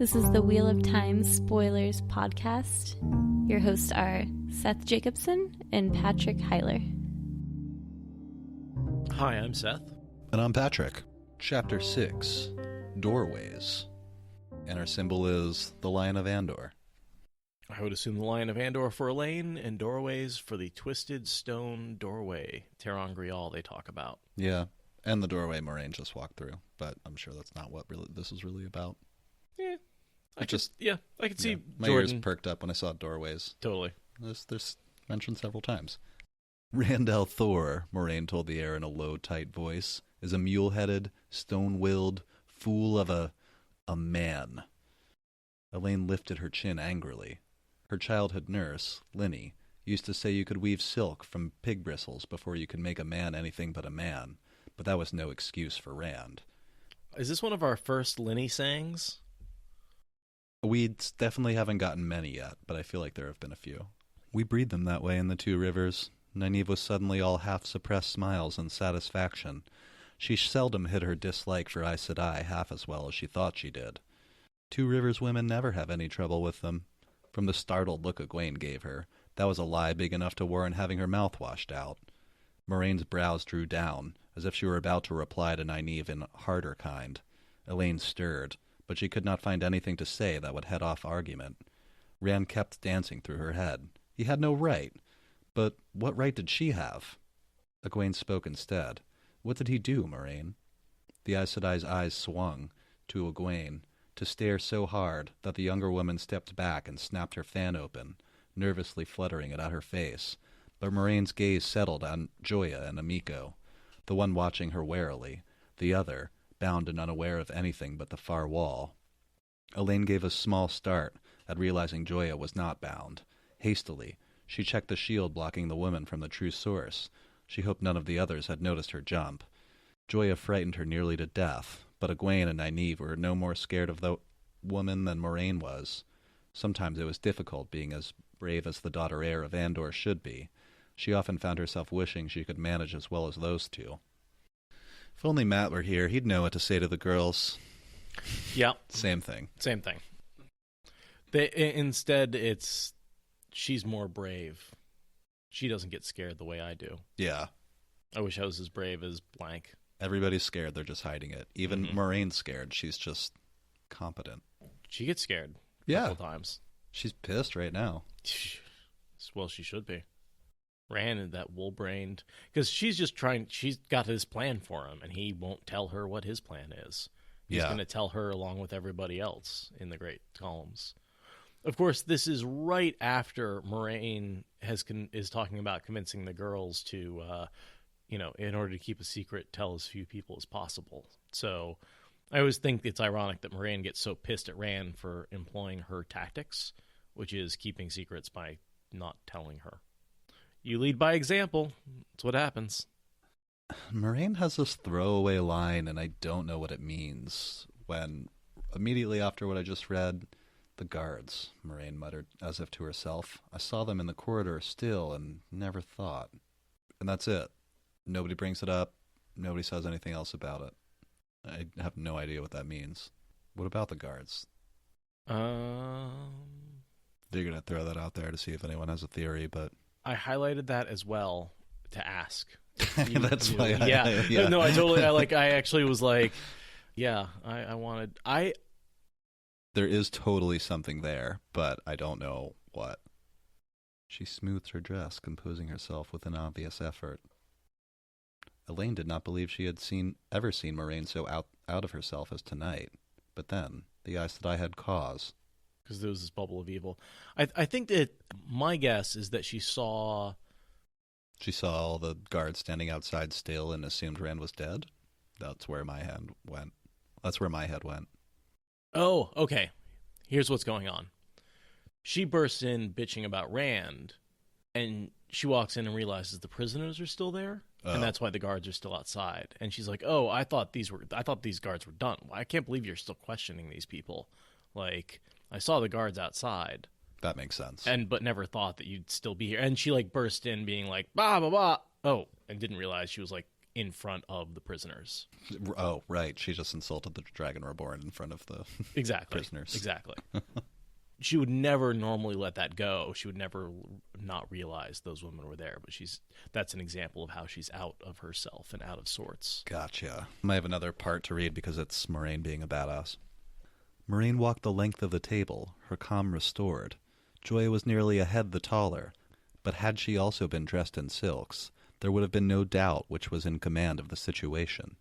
This is the Wheel of Time Spoilers podcast. Your hosts are Seth Jacobson and Patrick Heiler. Hi, I'm Seth. And I'm Patrick. Chapter 6, Doorways. And our symbol is the Lion of Andor. I would assume the Lion of Andor for Elaine, and doorways for the twisted stone doorway, Terran Grial, they talk about. Yeah, and the doorway Moraine just walked through, but I'm sure that's not what this is really about. Yeah, I could see my Jordan. ears perked up when I saw doorways. Totally. There's mentioned several times. Randall Thor, Moraine told the air in a low, tight voice, is a mule-headed, stone-willed fool of a man. Elaine lifted her chin angrily. Her childhood nurse, Linny, used to say you could weave silk from pig bristles before you could make a man anything but a man, but that was no excuse for Rand. Is this one of our first Linny sayings? We definitely haven't gotten many yet, but I feel like there have been a few. We breed them that way in the Two Rivers. Nynaeve was suddenly all half-suppressed smiles and satisfaction. She seldom hid her dislike for Aes Sedai half as well as she thought she did. Two Rivers women never have any trouble with them. From the startled look Egwene gave her, that was a lie big enough to warrant having her mouth washed out. Moraine's brows drew down, as if she were about to reply to Nynaeve in harder kind. Elaine stirred, but she could not find anything to say that would head off argument. Rand kept dancing through her head. He had no right. But what right did she have? Egwene spoke instead. What did he do, Moraine? The Aes Sedai's eyes swung to Egwene, to stare so hard that the younger woman stepped back and snapped her fan open, nervously fluttering it at her face. But Moraine's gaze settled on Joya and Amiko, the one watching her warily, the other, bound and unaware of anything but the far wall. Elaine gave a small start at realizing Joya was not bound. Hastily, she checked the shield blocking the woman from the true source. She hoped none of the others had noticed her jump. Joya frightened her nearly to death, but Egwene and Nynaeve were no more scared of the woman than Moraine was. Sometimes it was difficult being as brave as the daughter heir of Andor should be. She often found herself wishing she could manage as well as those two. If only Matt were here, he'd know what to say to the girls. Yeah. Same thing. Same thing. Instead, she's more brave. She doesn't get scared the way I do. Yeah. I wish I was as brave as blank. Everybody's scared, they're just hiding it. Even Moraine's scared, she's just competent. She gets scared a couple times. She's pissed right now. Well, she should be. Rand, that wool-brained... Because she's got his plan for him, and he won't tell her what his plan is. He's going to tell her along with everybody else in the Great Columns. Of course, this is right after Moraine is talking about convincing the girls to... in order to keep a secret, tell as few people as possible. So I always think it's ironic that Moraine gets so pissed at Rand for employing her tactics, which is keeping secrets by not telling her. You lead by example. That's what happens. Moraine has this throwaway line, and I don't know what it means, when immediately after what I just read, the guards, Moraine muttered as if to herself. I saw them in the corridor still and never thought. And that's it. Nobody brings it up. Nobody says anything else about it. I have no idea what that means. What about the guards? They're going to throw that out there to see if anyone has a theory, but... I highlighted that as well to ask. That's why yeah. No, I actually was like, yeah, I wanted... There is totally something there, but I don't know what. She smoothed her dress, composing herself with an obvious effort. Elaine did not believe she had ever seen Moraine so out of herself as tonight. But then, the Aes Sedai had cause. Because there was this bubble of evil. I think that my guess is that she saw... She saw all the guards standing outside still and assumed Rand was dead? That's where my head went. Oh, okay. Here's what's going on. She bursts in bitching about Rand, and she walks in and realizes the prisoners are still there. And that's why the guards are still outside. And she's like, "Oh, I thought these guards were done. Well, I can't believe you're still questioning these people. Like, I saw the guards outside." That makes sense. But never thought that you'd still be here. And she burst in being like, "Bah, bah, bah." Oh, and didn't realize she was in front of the prisoners. Oh, right. She just insulted the Dragon Reborn in front of the prisoners. Exactly. She would never normally let that go. She would never not realize those women were there. But that's an example of how she's out of herself and out of sorts. Gotcha. I have another part to read because it's Moraine being a badass. Moraine walked the length of the table, her calm restored. Joya was nearly a head the taller, but had she also been dressed in silks, there would have been no doubt which was in command of the situation.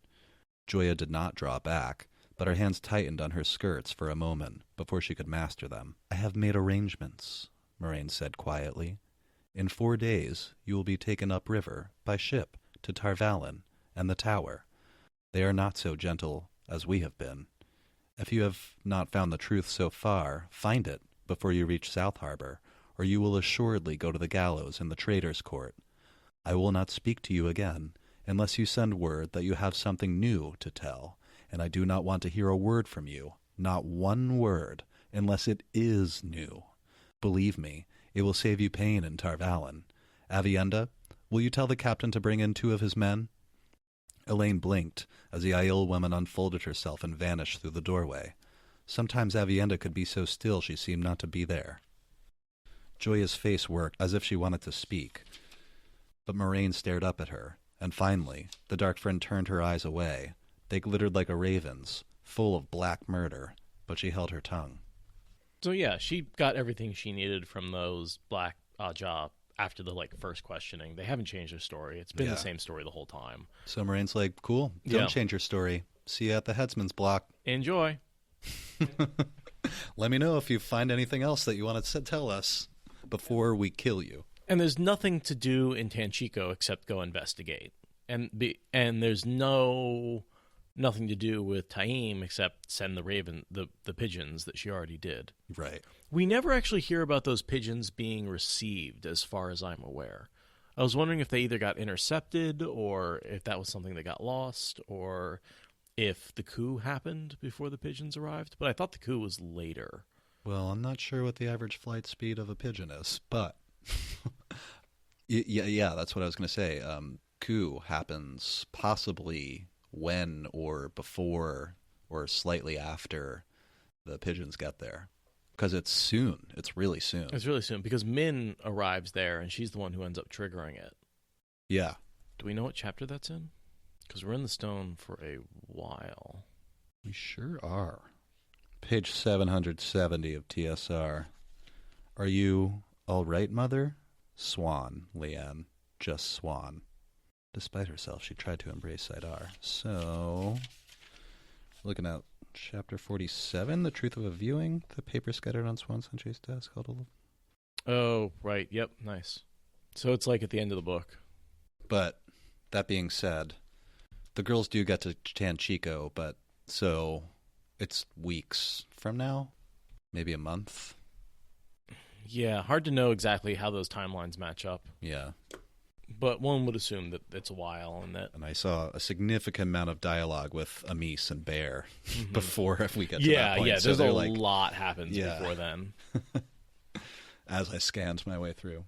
Joya did not draw back, but her hands tightened on her skirts for a moment before she could master them. "I have made arrangements," Moraine said quietly. "In 4 days you will be taken upriver, by ship, to Tarvalon and the Tower. They are not so gentle as we have been. If you have not found the truth so far, find it before you reach South Harbor, or you will assuredly go to the gallows in the Traitors' Court. I will not speak to you again, unless you send word that you have something new to tell, and I do not want to hear a word from you, not one word, unless it is new. Believe me, it will save you pain in Tarvalon. Avienda, will you tell the captain to bring in 2 of his men?" Elaine blinked as the Aiel woman unfolded herself and vanished through the doorway. Sometimes Avienda could be so still she seemed not to be there. Joya's face worked as if she wanted to speak, but Moraine stared up at her, and finally the dark friend turned her eyes away. They glittered like a raven's, full of black murder, but she held her tongue. So yeah, she got everything she needed from those Black Ajah after the first questioning. They haven't changed their story. It's been the same story the whole time. So Moraine's like, cool, don't change your story. See you at the headsman's block. Enjoy. Let me know if you find anything else that you want to tell us before we kill you. And there's nothing to do in Tanchico except go investigate. And there's nothing to do with Taim except send the pigeons that she already did. Right. We never actually hear about those pigeons being received, as far as I'm aware. I was wondering if they either got intercepted, or if that was something that got lost, or if the coup happened before the pigeons arrived. But I thought the coup was later. Well, I'm not sure what the average flight speed of a pigeon is, but yeah, that's what I was going to say. Coup happens possibly when or before or slightly after the pigeons get there. Because it's soon. It's really soon. It's really soon because Min arrives there and she's the one who ends up triggering it. Yeah. Do we know what chapter that's in? Because we're in the stone for a while. We sure are. Page 770 of TSR. Are you all right, Mother? Swan, Leanne. Just Swan. Despite herself, she tried to embrace Saidar. So, looking at Chapter 47, The Truth of a Viewing, the paper scattered on Swan Sentry's desk. Oh, right. Yep, nice. So it's like at the end of the book. But, that being said, the girls do get to Tanchico, but so it's weeks from now? Maybe a month? Yeah, hard to know exactly how those timelines match up. Yeah. But one would assume that it's a while, and I saw a significant amount of dialogue with Amis and Bear before we get to that point. Yeah, there's a lot happens before then. As I scanned my way through.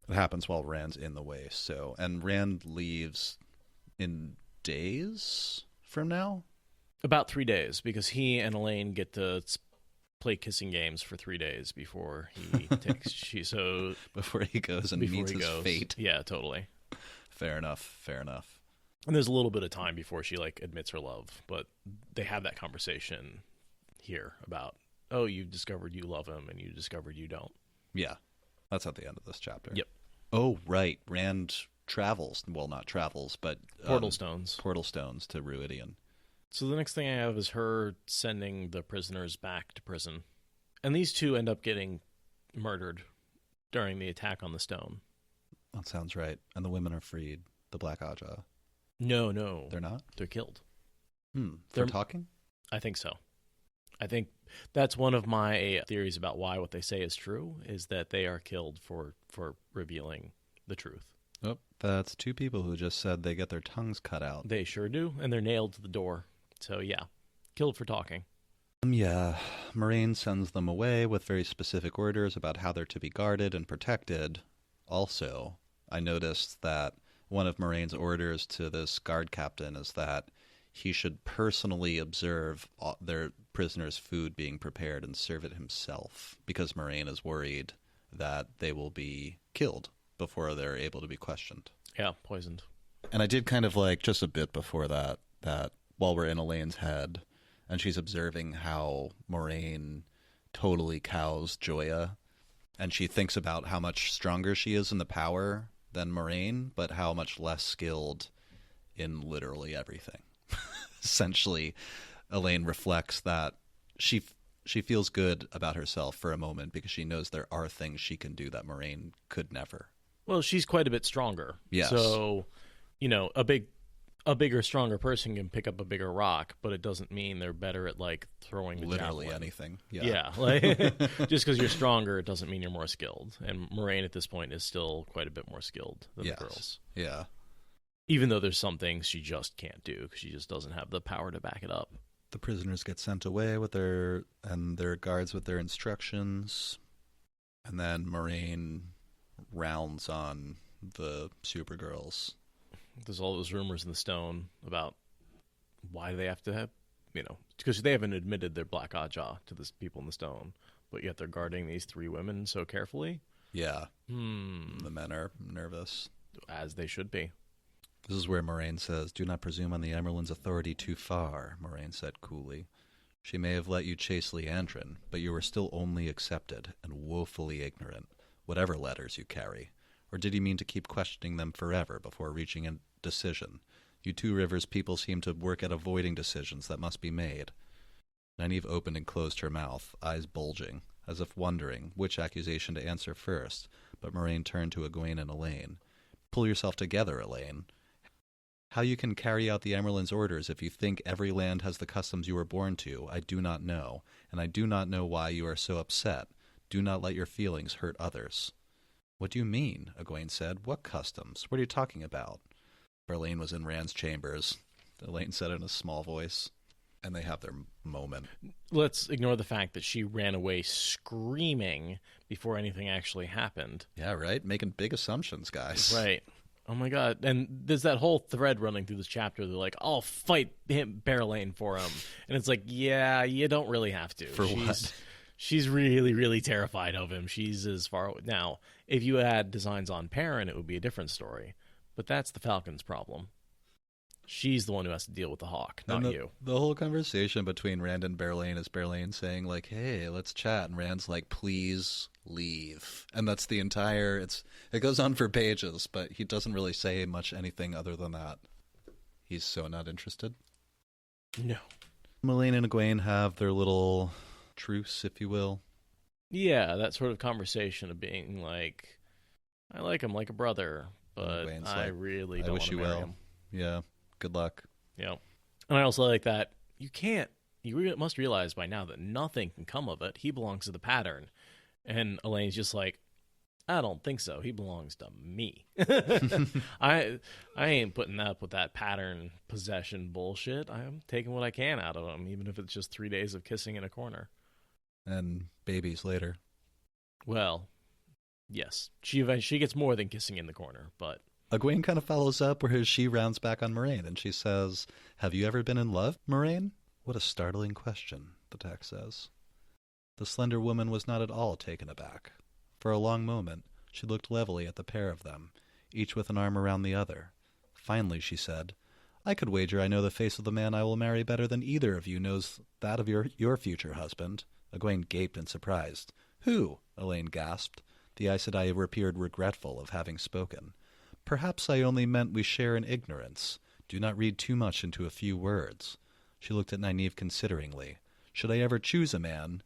It happens while Rand's in the waste. And Rand leaves in days from now? About 3 days, because he and Elaine get to play kissing games for 3 days before he takes before he goes and meets his fate. Yeah, totally. Fair enough. And there's a little bit of time before she admits her love, but they have that conversation here about, oh, you discovered you love him and you discovered you don't. Yeah. That's at the end of this chapter. Yep. Oh, right. Rand travels, well, not travels, but portal stones to Ruidian. So the next thing I have is her sending the prisoners back to prison. And these two end up getting murdered during the attack on the stone. That sounds right. And the women are freed. The Black Ajah. No. They're not? They're killed. They're talking? I think so. I think that's one of my theories about why what they say is true, is that they are killed for revealing the truth. Oh, that's 2 people who just said they get their tongues cut out. They sure do, and they're nailed to the door. So, yeah, killed for talking. Yeah, Moraine sends them away with very specific orders about how they're to be guarded and protected. Also, I noticed that one of Moraine's orders to this guard captain is that he should personally observe their prisoners' food being prepared and serve it himself, because Moraine is worried that they will be killed before they're able to be questioned. Yeah, poisoned. And I did kind of like, just a bit before that while we're in Elaine's head, and she's observing how Moraine totally cows Joya, and she thinks about how much stronger she is in the power than Moraine, but how much less skilled in literally everything. Essentially, Elaine reflects that she feels good about herself for a moment because she knows there are things she can do that Moraine could never. Well, she's quite a bit stronger. Yes. So, a bigger, stronger person can pick up a bigger rock, but it doesn't mean they're better at, like, throwing the literally javelin. Anything. Yeah. Like, just because you're stronger, it doesn't mean you're more skilled. And Moraine at this point is still quite a bit more skilled than the girls. Yeah. Even though there's some things she just can't do because she just doesn't have the power to back it up. The prisoners get sent away with their guards with their instructions, and then Moraine rounds on the Supergirls. There's all those rumors in the Stone about why do they have to have, because they haven't admitted they're Black Oddjaw to the people in the Stone, but yet they're guarding these 3 women so carefully. Yeah. The men are nervous. As they should be. This is where Moraine says, "Do not presume on the Emerald's authority too far," Moraine said coolly. "She may have let you chase Leandrin, but you are still only accepted and woefully ignorant, whatever letters you carry. Or did you mean to keep questioning them forever before reaching a decision? You Two Rivers people seem to work at avoiding decisions that must be made." Nynaeve opened and closed her mouth, eyes bulging, as if wondering which accusation to answer first, but Moraine turned to Egwene and Elaine. "Pull yourself together, Elaine. How you can carry out the Emerald's orders if you think every land has the customs you were born to, I do not know, and I do not know why you are so upset. Do not let your feelings hurt others." "What do you mean?" Egwene said. "What customs? What are you talking about?" Berlane was in Rand's chambers, Elaine said in a small voice, and they have their moment. Let's ignore the fact that she ran away screaming before anything actually happened. Yeah, right? Making big assumptions, guys. Right. Oh my god. And there's that whole thread running through this chapter. They're like, I'll fight him, Berlane, for him. And it's like, yeah, you don't really have to. What? She's really, really terrified of him. She's as far away. Now, if you had designs on Perrin, it would be a different story. But that's the Falcon's problem. She's the one who has to deal with the Hawk, not you. The whole conversation between Rand and Berlane is Berlane saying, like, hey, let's chat. And Rand's like, please leave. And that's the entire... It goes on for pages, but he doesn't really say much anything other than that. He's so not interested. No. Elaine and Egwene have their little truce, if you will. Yeah, that sort of conversation of being like, I like him like a brother, but I really don't want to marry him. Yeah. Good luck. Yeah. And I also like that you must realize by now that nothing can come of it. He belongs to the pattern. And Elaine's just like, I don't think so. He belongs to me. I ain't putting up with that pattern possession bullshit. I'm taking what I can out of him, even if it's just 3 days of kissing in a corner. And babies later. Well, yes. She gets more than kissing in the corner, but... Egwene kind of follows up where she rounds back on Moraine, and she says, have you ever been in love, Moraine? What a startling question, the text says. The slender woman was not at all taken aback. For a long moment, she looked levelly at the pair of them, each with an arm around the other. Finally, she said, I could wager I know the face of the man I will marry better than either of you knows that of your future husband. Egwene gaped in surprise. Who? Elaine gasped. The Aes Sedai appeared regretful of having spoken. Perhaps I only meant we share in ignorance. Do not read too much into a few words. She looked at Nynaeve consideringly. Should I ever choose a man,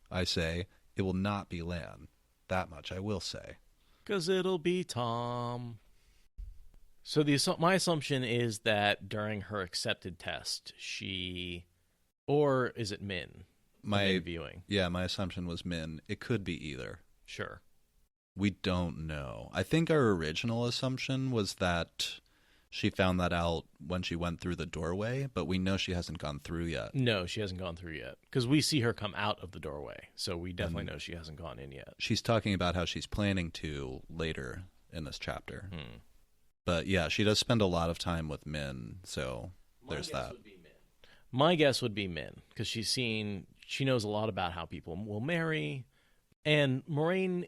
I say, it will not be Lan. That much I will say. 'Cause it'll be Tom. So my assumption is that during her accepted test, or is it Min? My viewing. Yeah, my assumption was Min. It could be either. Sure. We don't know. I think our original assumption was that she found that out when she went through the doorway, but we know she hasn't gone through yet. No, she hasn't gone through yet. Because we see her come out of the doorway, so we definitely know she hasn't gone in yet. She's talking about how she's planning to later in this chapter. But yeah, she does spend a lot of time with Min, so there's that. My guess would be Min, because she knows a lot about how people will marry, and Moraine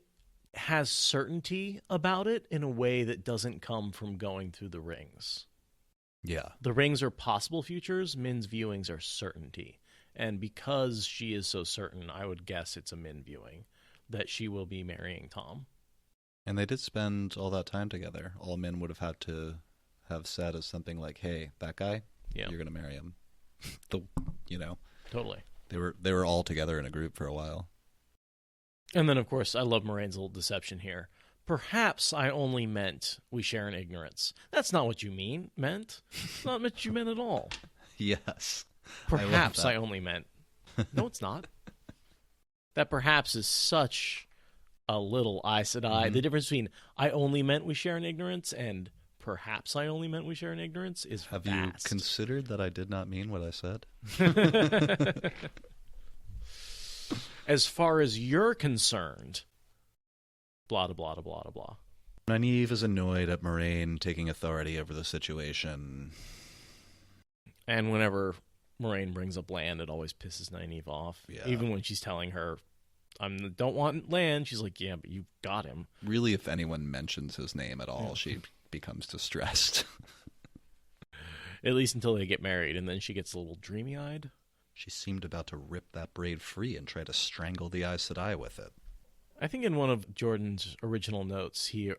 has certainty about it in a way that doesn't come from going through the rings. Yeah. The rings are possible futures, Min's viewings are certainty. And because she is so certain, I would guess it's a Min viewing that she will be marrying Tom. And they did spend all that time together. All Min would have had to have said is something like, "Hey, that guy, you're going to marry him." Totally. They were all together in a group for a while. And then, of course, I love Moraine's little deception here. Perhaps I only meant we share in ignorance. That's not what you meant. It's not what you meant at all. Yes. Perhaps I only meant. No, it's not. That perhaps is such a little I said I. The difference between I only meant we share in ignorance and perhaps I only meant we share in ignorance is Have vast. you considered that I did not mean what I said? As far as you're concerned, blah, blah, blah, blah, blah. Nynaeve is annoyed at Moraine taking authority over the situation. And whenever Moraine brings up land, it always pisses Nynaeve off. Yeah. Even when she's telling her, I don't want land, she's like, yeah, but you've got him. Really, if anyone mentions his name at all, she becomes distressed. At least until they get married, and then she gets a little dreamy-eyed. She seemed about to rip that braid free and try to strangle the Aes Sedai with it. I think in one of Jordan's original notes, he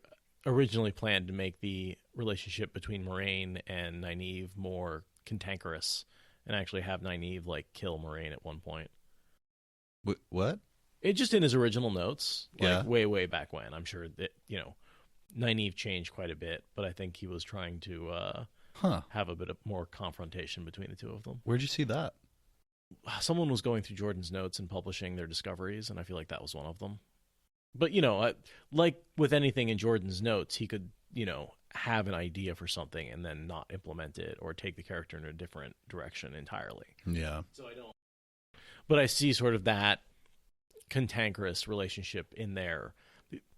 originally planned to make the relationship between Moraine and Nynaeve more cantankerous, and actually have Nynaeve, kill Moraine at one point. What? It just in his original notes, Yeah. way, way back when. I'm sure that, Nynaeve changed quite a bit, but I think he was trying to have a bit of more confrontation between the two of them. Where'd you see that? Someone was going through Jordan's notes and publishing their discoveries, and I feel like that was one of them. But, like with anything in Jordan's notes, he could, have an idea for something and then not implement it or take the character in a different direction entirely. Yeah. So I don't. But I see sort of that cantankerous relationship in there.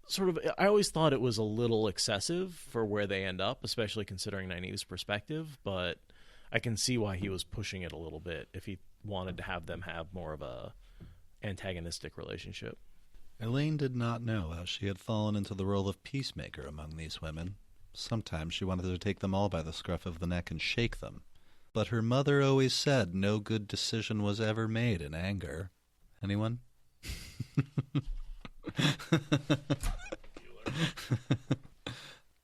Sort of, I always thought it was a little excessive for where they end up, especially considering Nynaeve's perspective, but I can see why he was pushing it a little bit if he wanted to have them have more of a antagonistic relationship. Elaine did not know how she had fallen into the role of peacemaker among these women. Sometimes she wanted to take them all by the scruff of the neck and shake them. But her mother always said no good decision was ever made in anger. Anyone?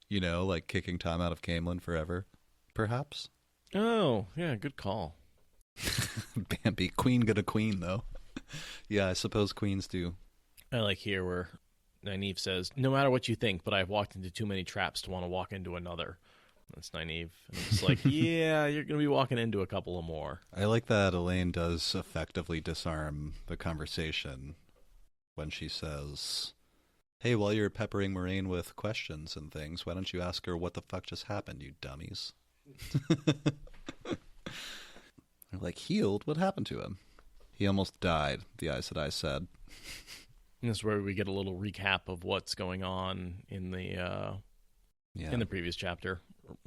Like kicking Tom out of Camelin forever, perhaps? Oh, yeah, good call. Bambi, queen get a queen, though. Yeah, I suppose queens do. I like here where Nynaeve says, no matter what you think, but I've walked into too many traps to want to walk into another. That's Nynaeve. And it's like, yeah, you're going to be walking into a couple of more. I like that Elaine does effectively disarm the conversation when she says, hey, while you're peppering Moraine with questions and things, why don't you ask her what the fuck just happened, you dummies? They're like, healed? What happened to him? He almost died, the Aes Sedai said. And this is where we get a little recap of what's going on in the previous chapter,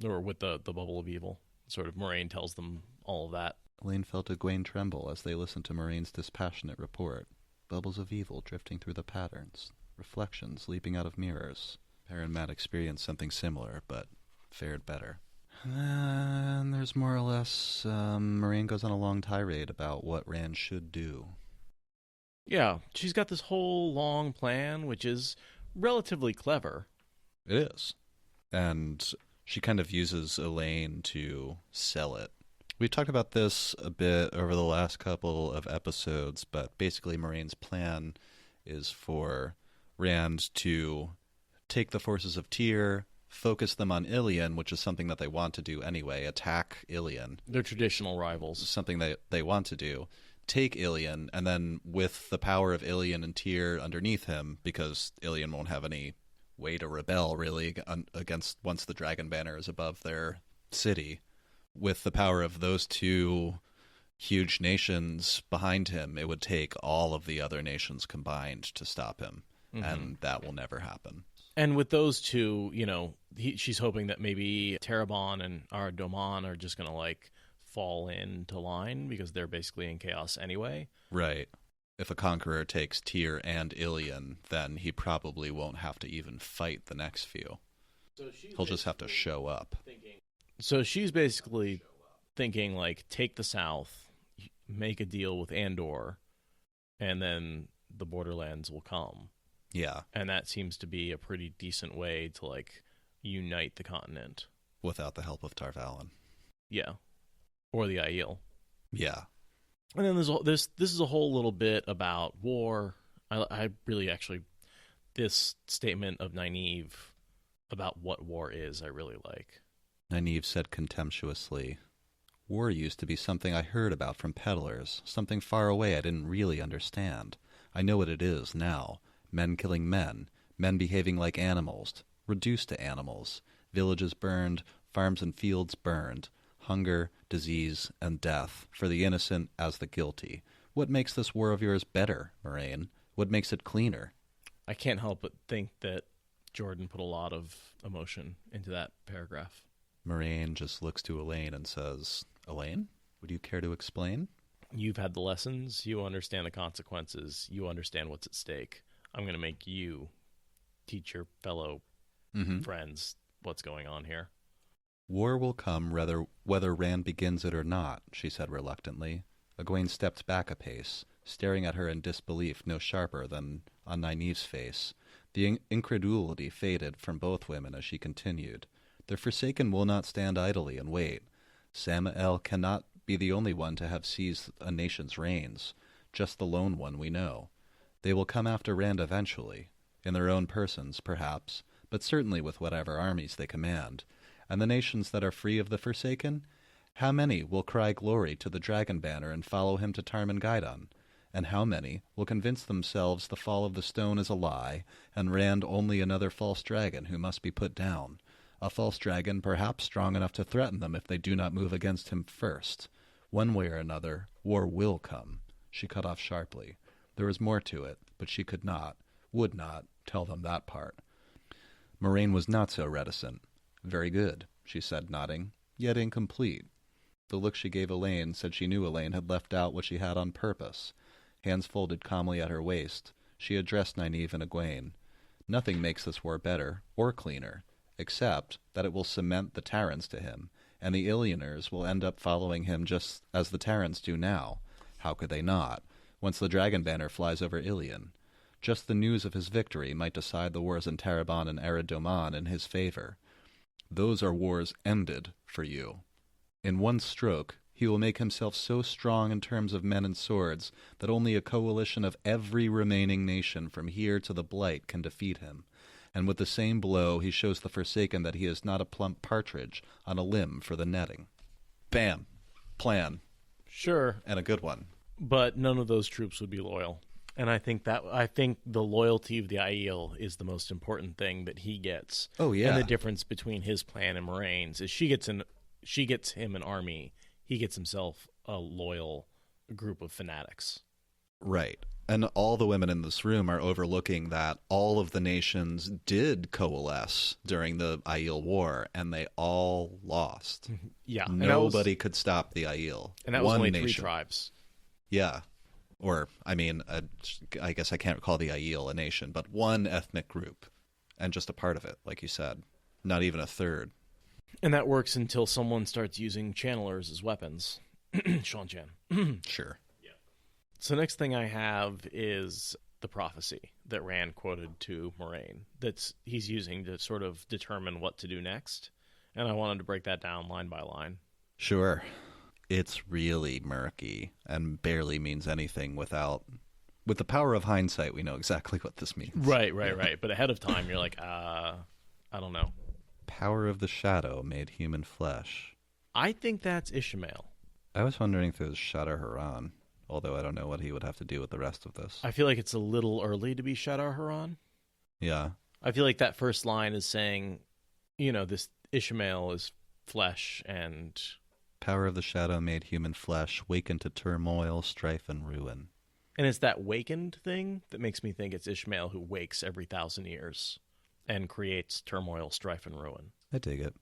or with the Bubble of Evil. Sort of Moraine tells them all of that. Elaine felt Egwene tremble as they listened to Moraine's dispassionate report. Bubbles of evil drifting through the patterns, reflections leaping out of mirrors. Perrin Matt experienced something similar, but fared better. And there's more or less, Moraine goes on a long tirade about what Rand should do. Yeah, she's got this whole long plan, which is relatively clever. It is. And she kind of uses Elaine to sell it. We've talked about this a bit over the last couple of episodes, but basically Moraine's plan is for Rand to take the forces of Tyr, focus them on Ilion, which is something that they want to do anyway, attack Ilion. They're traditional rivals. Something they want to do. Take Ilion, and then with the power of Ilion and Tyr underneath him, because Ilion won't have any way to rebel, really, against once the Dragon Banner is above their city. With the power of those two huge nations behind him, it would take all of the other nations combined to stop him, and that will never happen. And with those two, she's hoping that maybe Terabon and Aradoman are just going to, like, fall into line because they're basically in chaos anyway. Right. If a conqueror takes Tyr and Ilion, then he probably won't have to even fight the next few. He'll just have to show up. So she's basically thinking, like, take the south, make a deal with Andor, and then the Borderlands will come. Yeah. And that seems to be a pretty decent way to, like, unite the continent. Without the help of Tar-Valon. Yeah. Or the Aiel. Yeah. And then this is a whole little bit about war. I really actually, this statement of Nynaeve about what war is, I really like. Nynaeve said contemptuously, "War used to be something I heard about from peddlers, something far away I didn't really understand. I know what it is now. Men killing men, men behaving like animals, reduced to animals, villages burned, farms and fields burned, hunger, disease, and death, for the innocent as the guilty. What makes this war of yours better, Moraine? What makes it cleaner?" I can't help but think that Jordan put a lot of emotion into that paragraph. Moraine just looks to Elaine and says, "Elaine, would you care to explain?" You've had the lessons. You understand the consequences. You understand what's at stake. I'm going to make you teach your fellow friends what's going on here. "War will come whether Rand begins it or not," she said reluctantly. Egwene stepped back a pace, staring at her in disbelief no sharper than on Nynaeve's face. The incredulity faded from both women as she continued. "The Forsaken will not stand idly and wait. Samael cannot be the only one to have seized a nation's reins, just the lone one we know. They will come after Rand eventually, in their own persons, perhaps, but certainly with whatever armies they command. And the nations that are free of the Forsaken? How many will cry glory to the dragon banner and follow him to Tarmangaidan? And how many will convince themselves the fall of the stone is a lie, and Rand only another false dragon who must be put down? A false dragon perhaps strong enough to threaten them if they do not move against him first. One way or another, war will come." She cut off sharply. There was more to it, but she could not, would not, tell them that part. Moraine was not so reticent. "Very good," she said, nodding, yet incomplete. The look she gave Elaine said she knew Elaine had left out what she had on purpose. Hands folded calmly at her waist, she addressed Nynaeve and Egwene. "Nothing makes this war better, or cleaner, except that it will cement the Tarrans to him, and the Ilioners will end up following him just as the Tarrans do now. How could they not, once the dragon banner flies over Ilion? Just the news of his victory might decide the wars in Tarabon and Aradoman in his favor. Those are wars ended for you. In one stroke, he will make himself so strong in terms of men and swords that only a coalition of every remaining nation from here to the Blight can defeat him. And with the same blow, he shows the Forsaken that he is not a plump partridge on a limb for the netting." Bam. Plan. Sure. And a good one. But none of those troops would be loyal. And I think the loyalty of the Aiel is the most important thing that he gets. Oh, yeah. And the difference between his plan and Moraine's is she gets him an army. He gets himself a loyal group of fanatics. Right. And all the women in this room are overlooking that all of the nations did coalesce during the Aiel War, and they all lost. Yeah. Nobody could stop the Aiel. And that was only 3 tribes. Yeah. Or, I mean, I guess I can't call the Aiel a nation, but one ethnic group, and just a part of it, like you said. Not even a third. And that works until someone starts using channelers as weapons. Sean Chan. Sure. So next thing I have is the prophecy that Rand quoted to Moraine that he's using to sort of determine what to do next. And I wanted to break that down line by line. Sure. It's really murky and barely means anything without... With the power of hindsight, we know exactly what this means. Right. But ahead of time, you're like, I don't know. Power of the shadow made human flesh. I think that's Ishmael. I was wondering if it was Shadar Haran. Although I don't know what he would have to do with the rest of this. I feel like it's a little early to be Shadar Haran. Yeah. I feel like that first line is saying, this Ishmael is flesh and... Power of the shadow made human flesh, wakened to turmoil, strife, and ruin. And it's that wakened thing that makes me think it's Ishmael who wakes every 1,000 years. and creates turmoil, strife, and ruin. I dig it.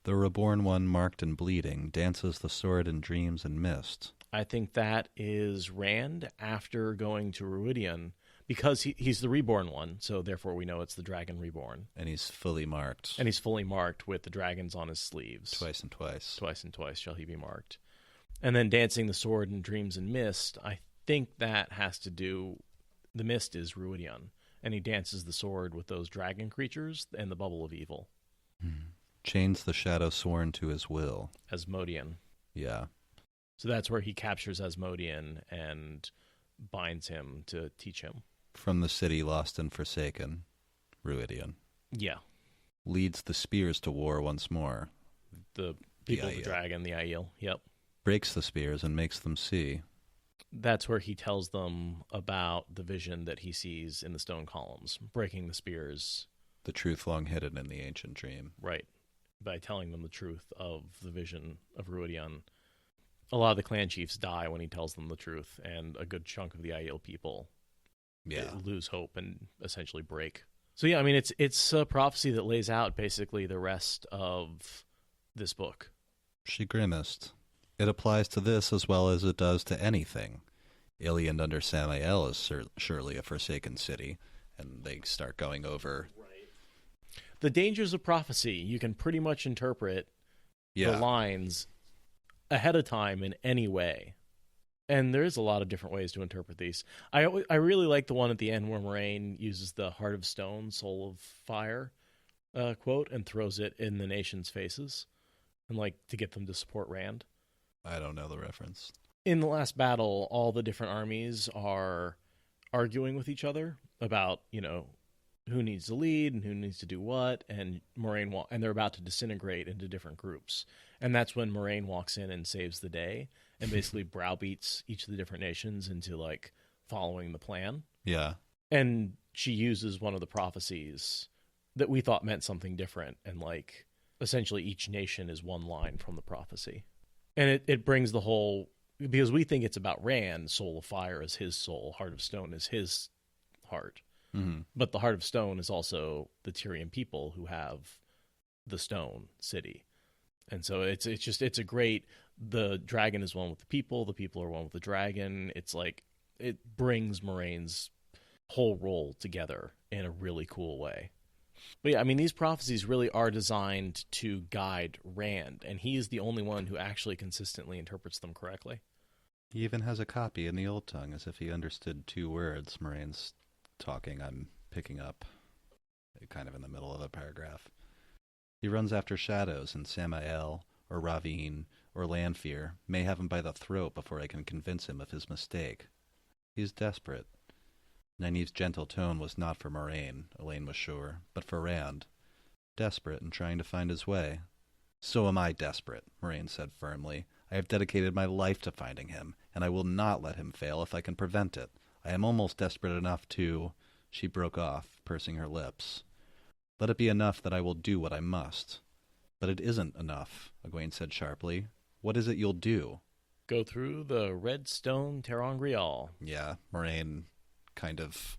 The reborn one, marked and bleeding, dances the sword in dreams and mist. I think that is Rand after going to Ruidian, because he's the reborn one, so therefore we know it's the dragon reborn. And he's fully marked. And he's fully marked with the dragons on his sleeves. Twice and twice. Twice and twice shall he be marked. And then dancing the sword in dreams and mist, I think that has to do... The mist is Ruidian, and he dances the sword with those dragon creatures and the bubble of evil. Chains the shadow sworn to his will. Asmodean. Yeah. So that's where he captures Asmodean and binds him to teach him. From the city lost and forsaken, Ruidian. Yeah. Leads the spears to war once more. The people of the dragon, the Aiel. Yep. Breaks the spears and makes them see. That's where he tells them about the vision that he sees in the stone columns, breaking the spears. The truth long hidden in the ancient dream. Right. By telling them the truth of the vision of Ruidian. A lot of the clan chiefs die when he tells them the truth, and a good chunk of the Aiel people lose hope and essentially break. So yeah, I mean, it's a prophecy that lays out basically the rest of this book. She grimaced. It applies to this as well as it does to anything. Ilion under Samael is surely a forsaken city, and they start going over... The dangers of prophecy, you can pretty much interpret the lines ahead of time in any way. And there is a lot of different ways to interpret these. I really like the one at the end where Moraine uses the heart of stone, soul of fire quote and throws it in the nation's faces, and like to get them to support Rand. I don't know the reference. In the last battle, all the different armies are arguing with each other about, who needs to lead and who needs to do what, and Moraine and they're about to disintegrate into different groups. And that's when Moraine walks in and saves the day and basically browbeats each of the different nations into like following the plan. Yeah. And she uses one of the prophecies that we thought meant something different, and like essentially each nation is one line from the prophecy. And it brings the whole, because we think it's about Rand, soul of fire is his soul, heart of stone is his heart. Mm-hmm. But the heart of stone is also the Tyrian people who have the stone city. And so it's a great, the dragon is one with the people are one with the dragon. It's like, it brings Moraine's whole role together in a really cool way. But yeah, I mean, these prophecies really are designed to guide Rand, and he is the only one who actually consistently interprets them correctly. He even has a copy in the Old Tongue, as if he understood 2 words. Moraine's talking, I'm picking up, kind of in the middle of a paragraph. He runs after shadows, and Samael, or Ravine, or Lanfear may have him by the throat before I can convince him of his mistake. He is desperate. Nynaeve's gentle tone was not for Moraine, Elaine was sure, but for Rand. Desperate and trying to find his way. So am I desperate, Moraine said firmly. I have dedicated my life to finding him, and I will not let him fail if I can prevent it. I am almost desperate enough to... She broke off, pursing her lips. Let it be enough that I will do what I must. But it isn't enough, Egwene said sharply. What is it you'll do? Go through the red stone Terangrial. Yeah, Moraine kind of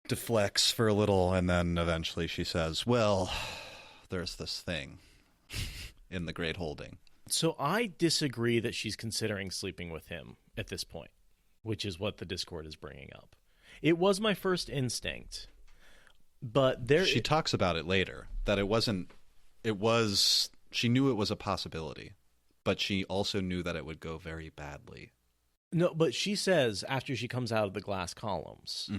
deflects for a little, and then eventually she says, well, there's this thing in the Great Holding. So I disagree that she's considering sleeping with him at this point, which is what the Discord is bringing up. It was my first instinct, but she talks about it later, that she knew it was a possibility, but she also knew that it would go very badly. No, but she says after she comes out of the glass columns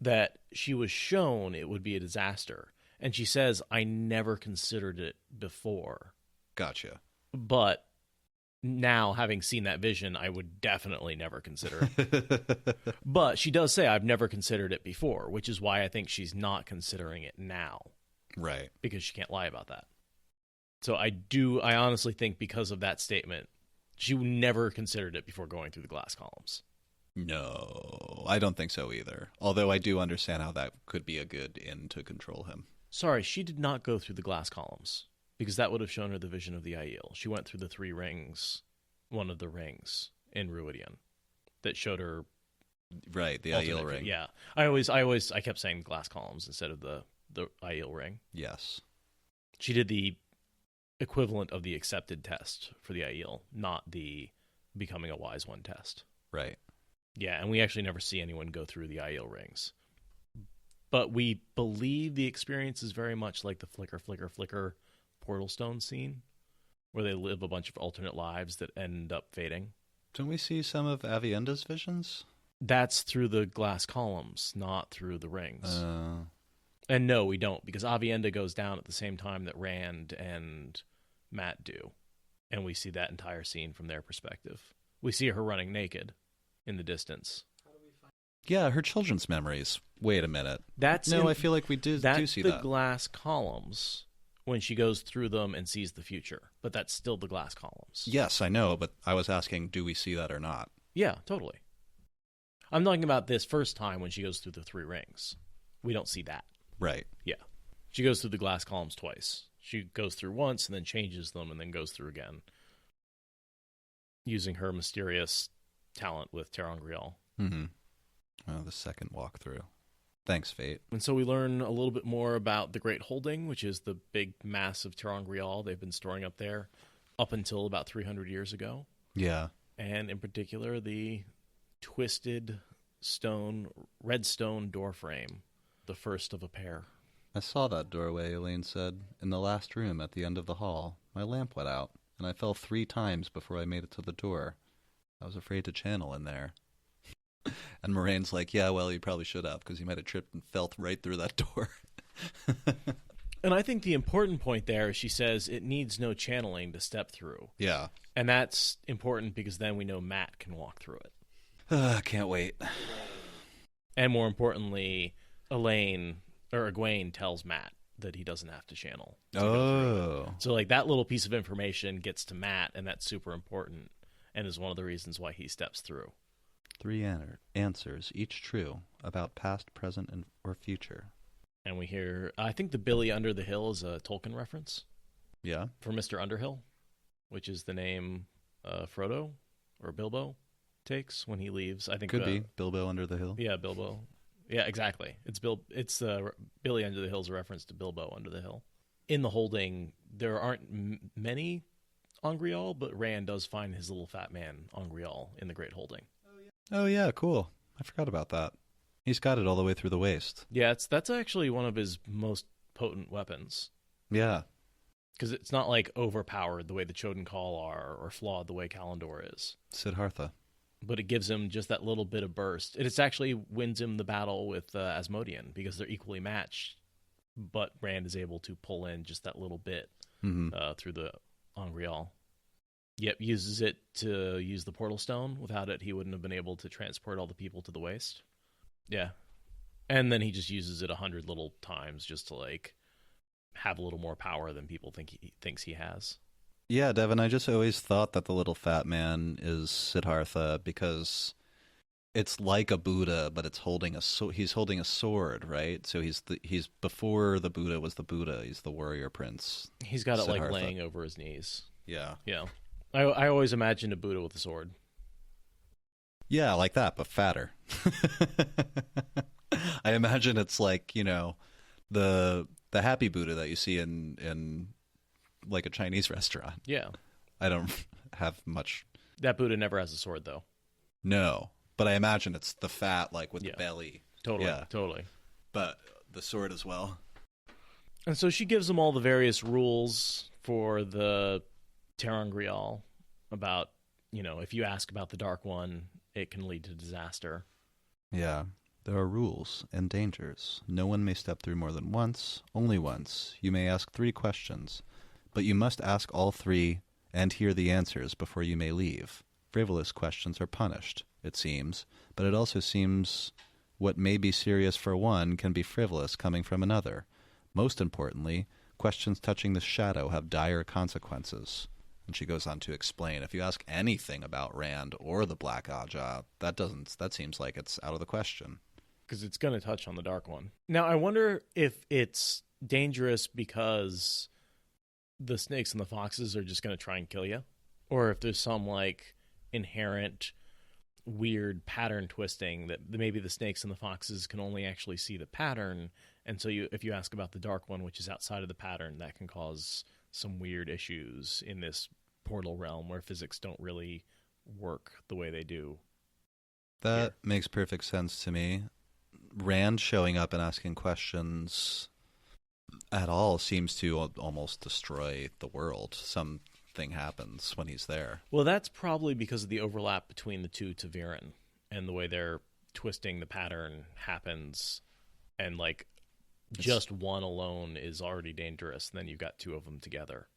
that she was shown it would be a disaster. And she says, I never considered it before. Gotcha. But now, having seen that vision, I would definitely never consider it. But she does say, I've never considered it before, which is why I think she's not considering it now. Right. Because she can't lie about that. So I honestly think because of that statement, she never considered it before going through the glass columns. No, I don't think so either. Although I do understand how that could be a good in to control him. Sorry, she did not go through the glass columns, because that would have shown her the vision of the Aiel. She went through the 3 rings, one of the rings in Ruidian, that showed her. Right, the Aiel ring. Yeah, I kept saying glass columns instead of the the Aiel ring. Yes. She did the equivalent of the accepted test for the Aiel, not the becoming a wise one test. Right. Yeah, and we actually never see anyone go through the Aiel rings. But we believe the experience is very much like the flicker, flicker, flicker portal stone scene, where they live a bunch of alternate lives that end up fading. Don't we see some of Avienda's visions? That's through the glass columns, not through the rings. And no, we don't, because Avienda goes down at the same time that Rand and Matt do. And we see that entire scene from their perspective. We see her running naked in the distance. Yeah, her children's memories. Wait a minute. I feel like we do see that. That's the glass columns when she goes through them and sees the future. But that's still the glass columns. Yes, I know, but I was asking, do we see that or not? Yeah, totally. I'm talking about this first time when she goes through the 3 rings. We don't see that. Right. Yeah. She goes through the glass columns twice. She goes through once and then changes them and then goes through again. Using her mysterious talent with Terangrial. Mm-hmm. Oh, the second walkthrough. Thanks, Fate. And so we learn a little bit more about the Great Holding, which is the big mass of Terangrial they've been storing up there up until about 300 years ago. Yeah. And in particular, the twisted red stone door frame, the first of a pair. I saw that doorway, Elaine said, in the last room at the end of the hall. My lamp went out, and I fell 3 times before I made it to the door. I was afraid to channel in there. And Moraine's like, yeah, well, you probably should have, because you might have tripped and fell right through that door. And I think the important point there is she says it needs no channeling to step through. Yeah. And that's important because then we know Matt can walk through it. Can't wait. And more importantly, Egwene tells Matt that he doesn't have to channel. So like that little piece of information gets to Matt, and that's super important and is one of the reasons why he steps through. 3 answers, each true, about past, present, or future. And we hear, I think the Billy Under the Hill is a Tolkien reference. Yeah. For Mr. Underhill, which is the name Frodo or Bilbo takes when he leaves. I think could be Bilbo Under the Hill. Yeah, Bilbo. Yeah, exactly. It's Billy Under the Hill is a reference to Bilbo Under the Hill. In the Holding, there aren't many Angreal, but Rand does find his little fat man Angreal in the Great Holding. Oh yeah, cool. I forgot about that. He's got it all the way through the waist. Yeah, that's actually one of his most potent weapons. Yeah. Because it's not like overpowered the way the Choden Call are, or flawed the way Kalandor is. Siddhartha. But it gives him just that little bit of burst. It actually wins him the battle with Asmodean because they're equally matched. But Rand is able to pull in just that little bit through the Angreal. Yep, uses it to use the portal stone. Without it, he wouldn't have been able to transport all the people to the waste. Yeah. And then he just uses it 100 little times just to like have a little more power than people thinks he has. Yeah, Devin, I just always thought that the little fat man is Siddhartha because it's like a Buddha, but it's he's holding a sword, right? So he's before the Buddha was the Buddha. He's the warrior prince. He's got Siddhartha. It like laying over his knees. Yeah. Yeah. I always imagined a Buddha with a sword. Yeah, like that, but fatter. I imagine it's like, the happy Buddha that you see in like a Chinese restaurant. Yeah. I don't have much. That Buddha never has a sword, though. No, but I imagine it's the fat, like with the belly. Totally, yeah. Totally. But the sword as well. And so she gives them all the various rules for the Terangrial about, if you ask about the Dark One, it can lead to disaster. Yeah. There are rules and dangers. No one may step through more than once, only once. You may ask 3 questions, but you must ask all 3 and hear the answers before you may leave. Frivolous questions are punished, it seems, but it also seems what may be serious for one can be frivolous coming from another. Most importantly, questions touching the shadow have dire consequences. And she goes on to explain, if you ask anything about Rand or the Black Aja, that seems like it's out of the question. Because it's going to touch on the Dark One. Now, I wonder if it's dangerous because the snakes and the foxes are just going to try and kill you, or if there's some like inherent weird pattern twisting that maybe the snakes and the foxes can only actually see the pattern And so if you ask about the Dark One, which is outside of the pattern, that can cause some weird issues in this portal realm where physics don't really work the way they do. That makes perfect sense to me. Rand showing up and asking questions at all seems to almost destroy the world. Something happens when he's there. Well, that's probably because of the overlap between the two Ta'Veren and the way they're twisting the pattern happens. And like just one alone is already dangerous. And then you've got two of them together.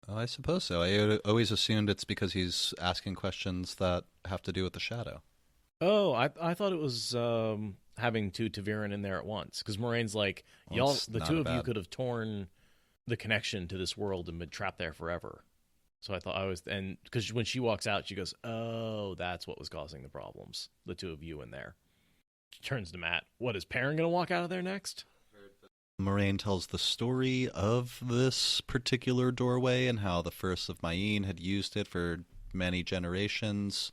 Oh, I suppose so. I always assumed it's because he's asking questions that have to do with the shadow. Oh, I thought it was having two Ta'Veren in there at once. Because Moiraine's like, y'all, the two of you could have torn the connection to this world and been trapped there forever. So I thought and because when she walks out, she goes, oh, that's what was causing the problems. The two of you in there. She turns to Matt. What, is Perrin going to walk out of there next? Moiraine tells the story of this particular doorway and how the first of Mayene had used it for many generations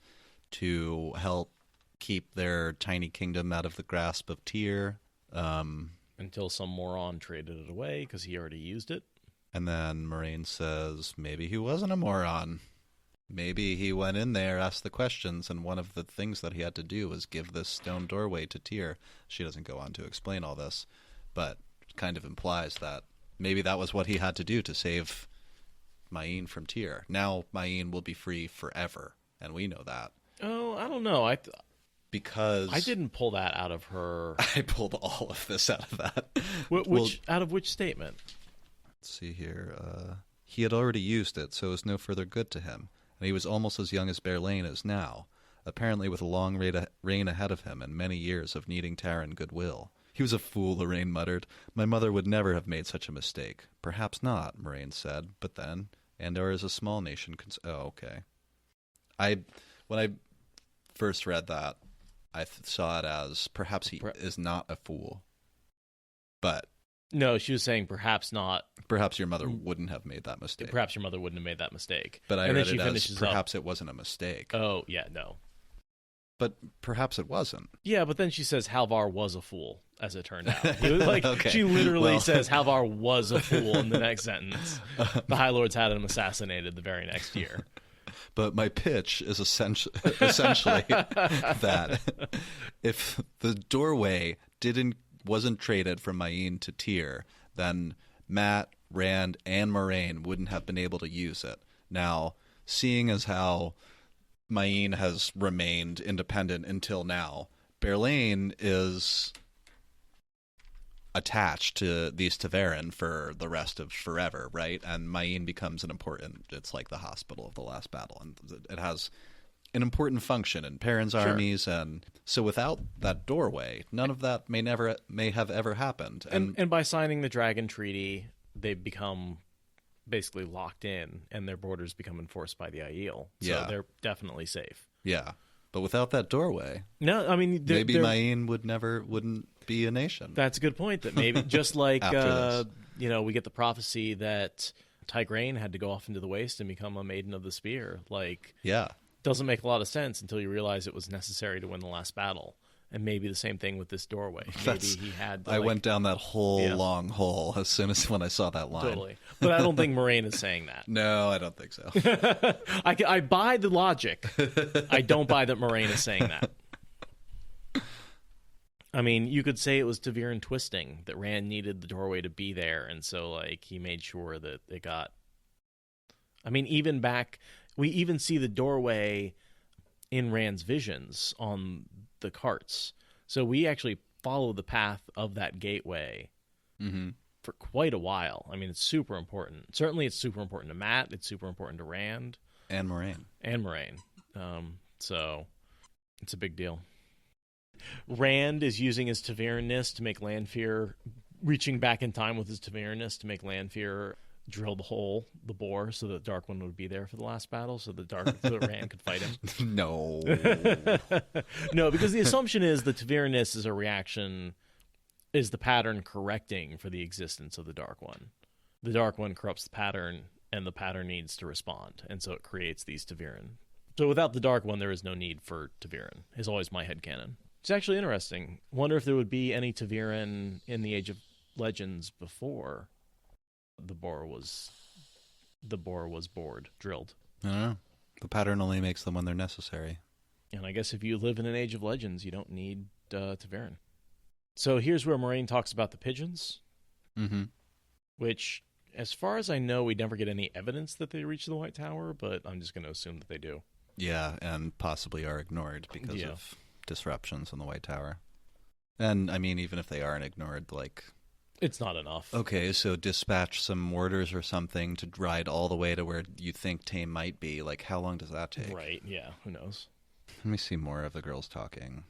to help keep their tiny kingdom out of the grasp of Tyr. Until some moron traded it away because he already used it. And then Moiraine says, maybe he wasn't a moron. Maybe he went in there, asked the questions, and one of the things that he had to do was give this stone doorway to Tyr. She doesn't go on to explain all this, but kind of implies that maybe that was what he had to do to save Mayene from Tyr. Now Mayene will be free forever, and we know that. Oh, I don't know. Because I didn't pull that out of her. I pulled all of this out of that. Out of which statement? Let's see here. He had already used it, so it was no further good to him, and he was almost as young as Berlain is now, apparently with a long reign ahead of him and many years of needing Terran goodwill. He was a fool, Lorraine muttered. My mother would never have made such a mistake. Perhaps not, Moiraine said, but then, Andor is a small nation. Oh, okay. When I first read that, I saw it as perhaps he is not a fool. But no, she was saying perhaps not. Perhaps your mother wouldn't have made that mistake. Perhaps your mother wouldn't have made that mistake. But I read it as perhaps it wasn't a mistake. Oh, yeah, no. But perhaps it wasn't. Yeah, but then she says Halvar was a fool, as it turned out. Okay. She literally says Halvar was a fool in the next sentence. The High Lords had him assassinated the very next year. But my pitch is essentially that if the doorway wasn't traded from Mayene to Tyr, then Matt, Rand, and Moiraine wouldn't have been able to use it. Now, seeing as how Mayene has remained independent until now, Berlain is attached to these Ta'Veren for the rest of forever, right? And Mayene becomes it's like the hospital of the last battle, and it has an important function in Perrin's armies, and so without that doorway, none of that may have ever happened. And by signing the Dragon Treaty, they become basically locked in, and their borders become enforced by the Aiel. So they're definitely safe. Yeah. But without that doorway, no, I mean maybe Mayene wouldn't be a nation. That's a good point. That maybe just like we get the prophecy that Tigraine had to go off into the waste and become a maiden of the spear. Doesn't make a lot of sense until you realize it was necessary to win the last battle. And maybe the same thing with this doorway. Maybe he had. I went down that whole long hole as soon as when I saw that line. Totally, but I don't think Moiraine is saying that. No, I don't think so. I buy the logic. I don't buy that Moiraine is saying that. I mean, you could say it was Ta'Veren twisting, that Rand needed the doorway to be there, and so he made sure that it got. I mean, we even see the doorway in Rand's visions on the carts. So we actually follow the path of that gateway for quite a while. I mean, it's super important. Certainly it's super important to Matt. It's super important to Rand. And Moiraine. So it's a big deal. Rand is using his Ta'Veren-ness to make Lanfear, reaching back in time with his Ta'Veren-ness to make Lanfear drill the bore, so the Dark One would be there for the last battle, so the Rand could fight him. No. No, because the assumption is the Ta'Veren-ness is a reaction, is the pattern correcting for the existence of the Dark One. The Dark One corrupts the pattern, and the pattern needs to respond, and so it creates these Ta'Veren. So without the Dark One, there is no need for Ta'Veren, is always my headcanon. It's actually interesting. Wonder if there would be any Taviran in the Age of Legends before the bore was drilled. I don't know. The pattern only makes them when they're necessary. And I guess if you live in an Age of Legends, you don't need Taviran. So here's where Moraine talks about the pigeons, which, as far as I know, we never get any evidence that they reach the White Tower, but I'm just going to assume that they do. Yeah, and possibly are ignored because of disruptions in the White Tower. And, I mean, even if they aren't ignored, like... It's not enough. Okay, so dispatch some warders or something to ride all the way to where you think Tame might be. Like, how long does that take? Right, yeah, who knows? Let me see more of the girls talking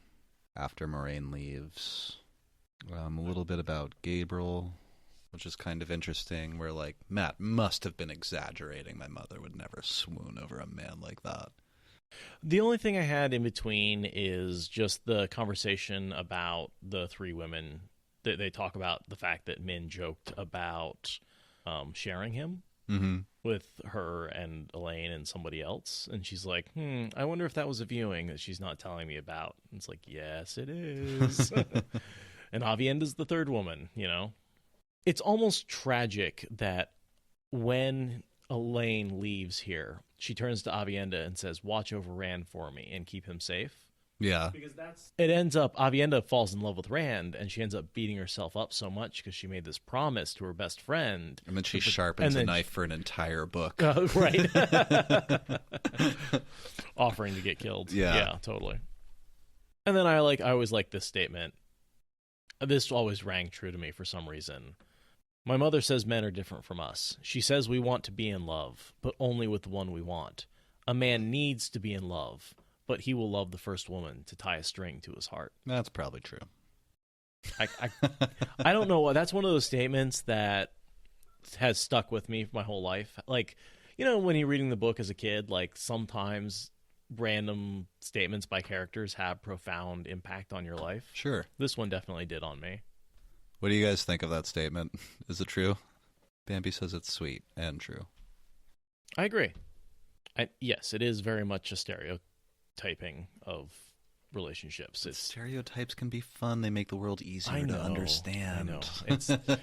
after Moraine leaves. A little bit about Gabriel, which is kind of interesting, where, like, Matt must have been exaggerating. My mother would never swoon over a man like that. The only thing I had in between is just the conversation about the three women. They talk about the fact that Min joked about sharing him with her and Elaine and somebody else. And she's like, I wonder if that was a viewing that she's not telling me about. And it's like, yes, it is. And Avienda's the third woman, you know? It's almost tragic that when Elaine leaves here, she turns to Avienda and says, watch over Rand for me and keep him safe. Yeah. Because it ends up, Avienda falls in love with Rand, and she ends up beating herself up so much because she made this promise to her best friend. And then she sharpens a knife for an entire book. Right. Offering to get killed. Yeah, totally. And then I always like this statement. This always rang true to me for some reason. My mother says men are different from us. She says we want to be in love, but only with the one we want. A man needs to be in love, but he will love the first woman to tie a string to his heart. That's probably true. I don't know. That's one of those statements that has stuck with me my whole life. Like, you know, when you're reading the book as a kid, like sometimes random statements by characters have profound impact on your life. Sure. This one definitely did on me. What do you guys think of that statement? Is it true? Bambi says it's sweet and true. I agree. Yes, it is very much a stereotyping of relationships. Stereotypes can be fun. They make the world easier to understand. I know.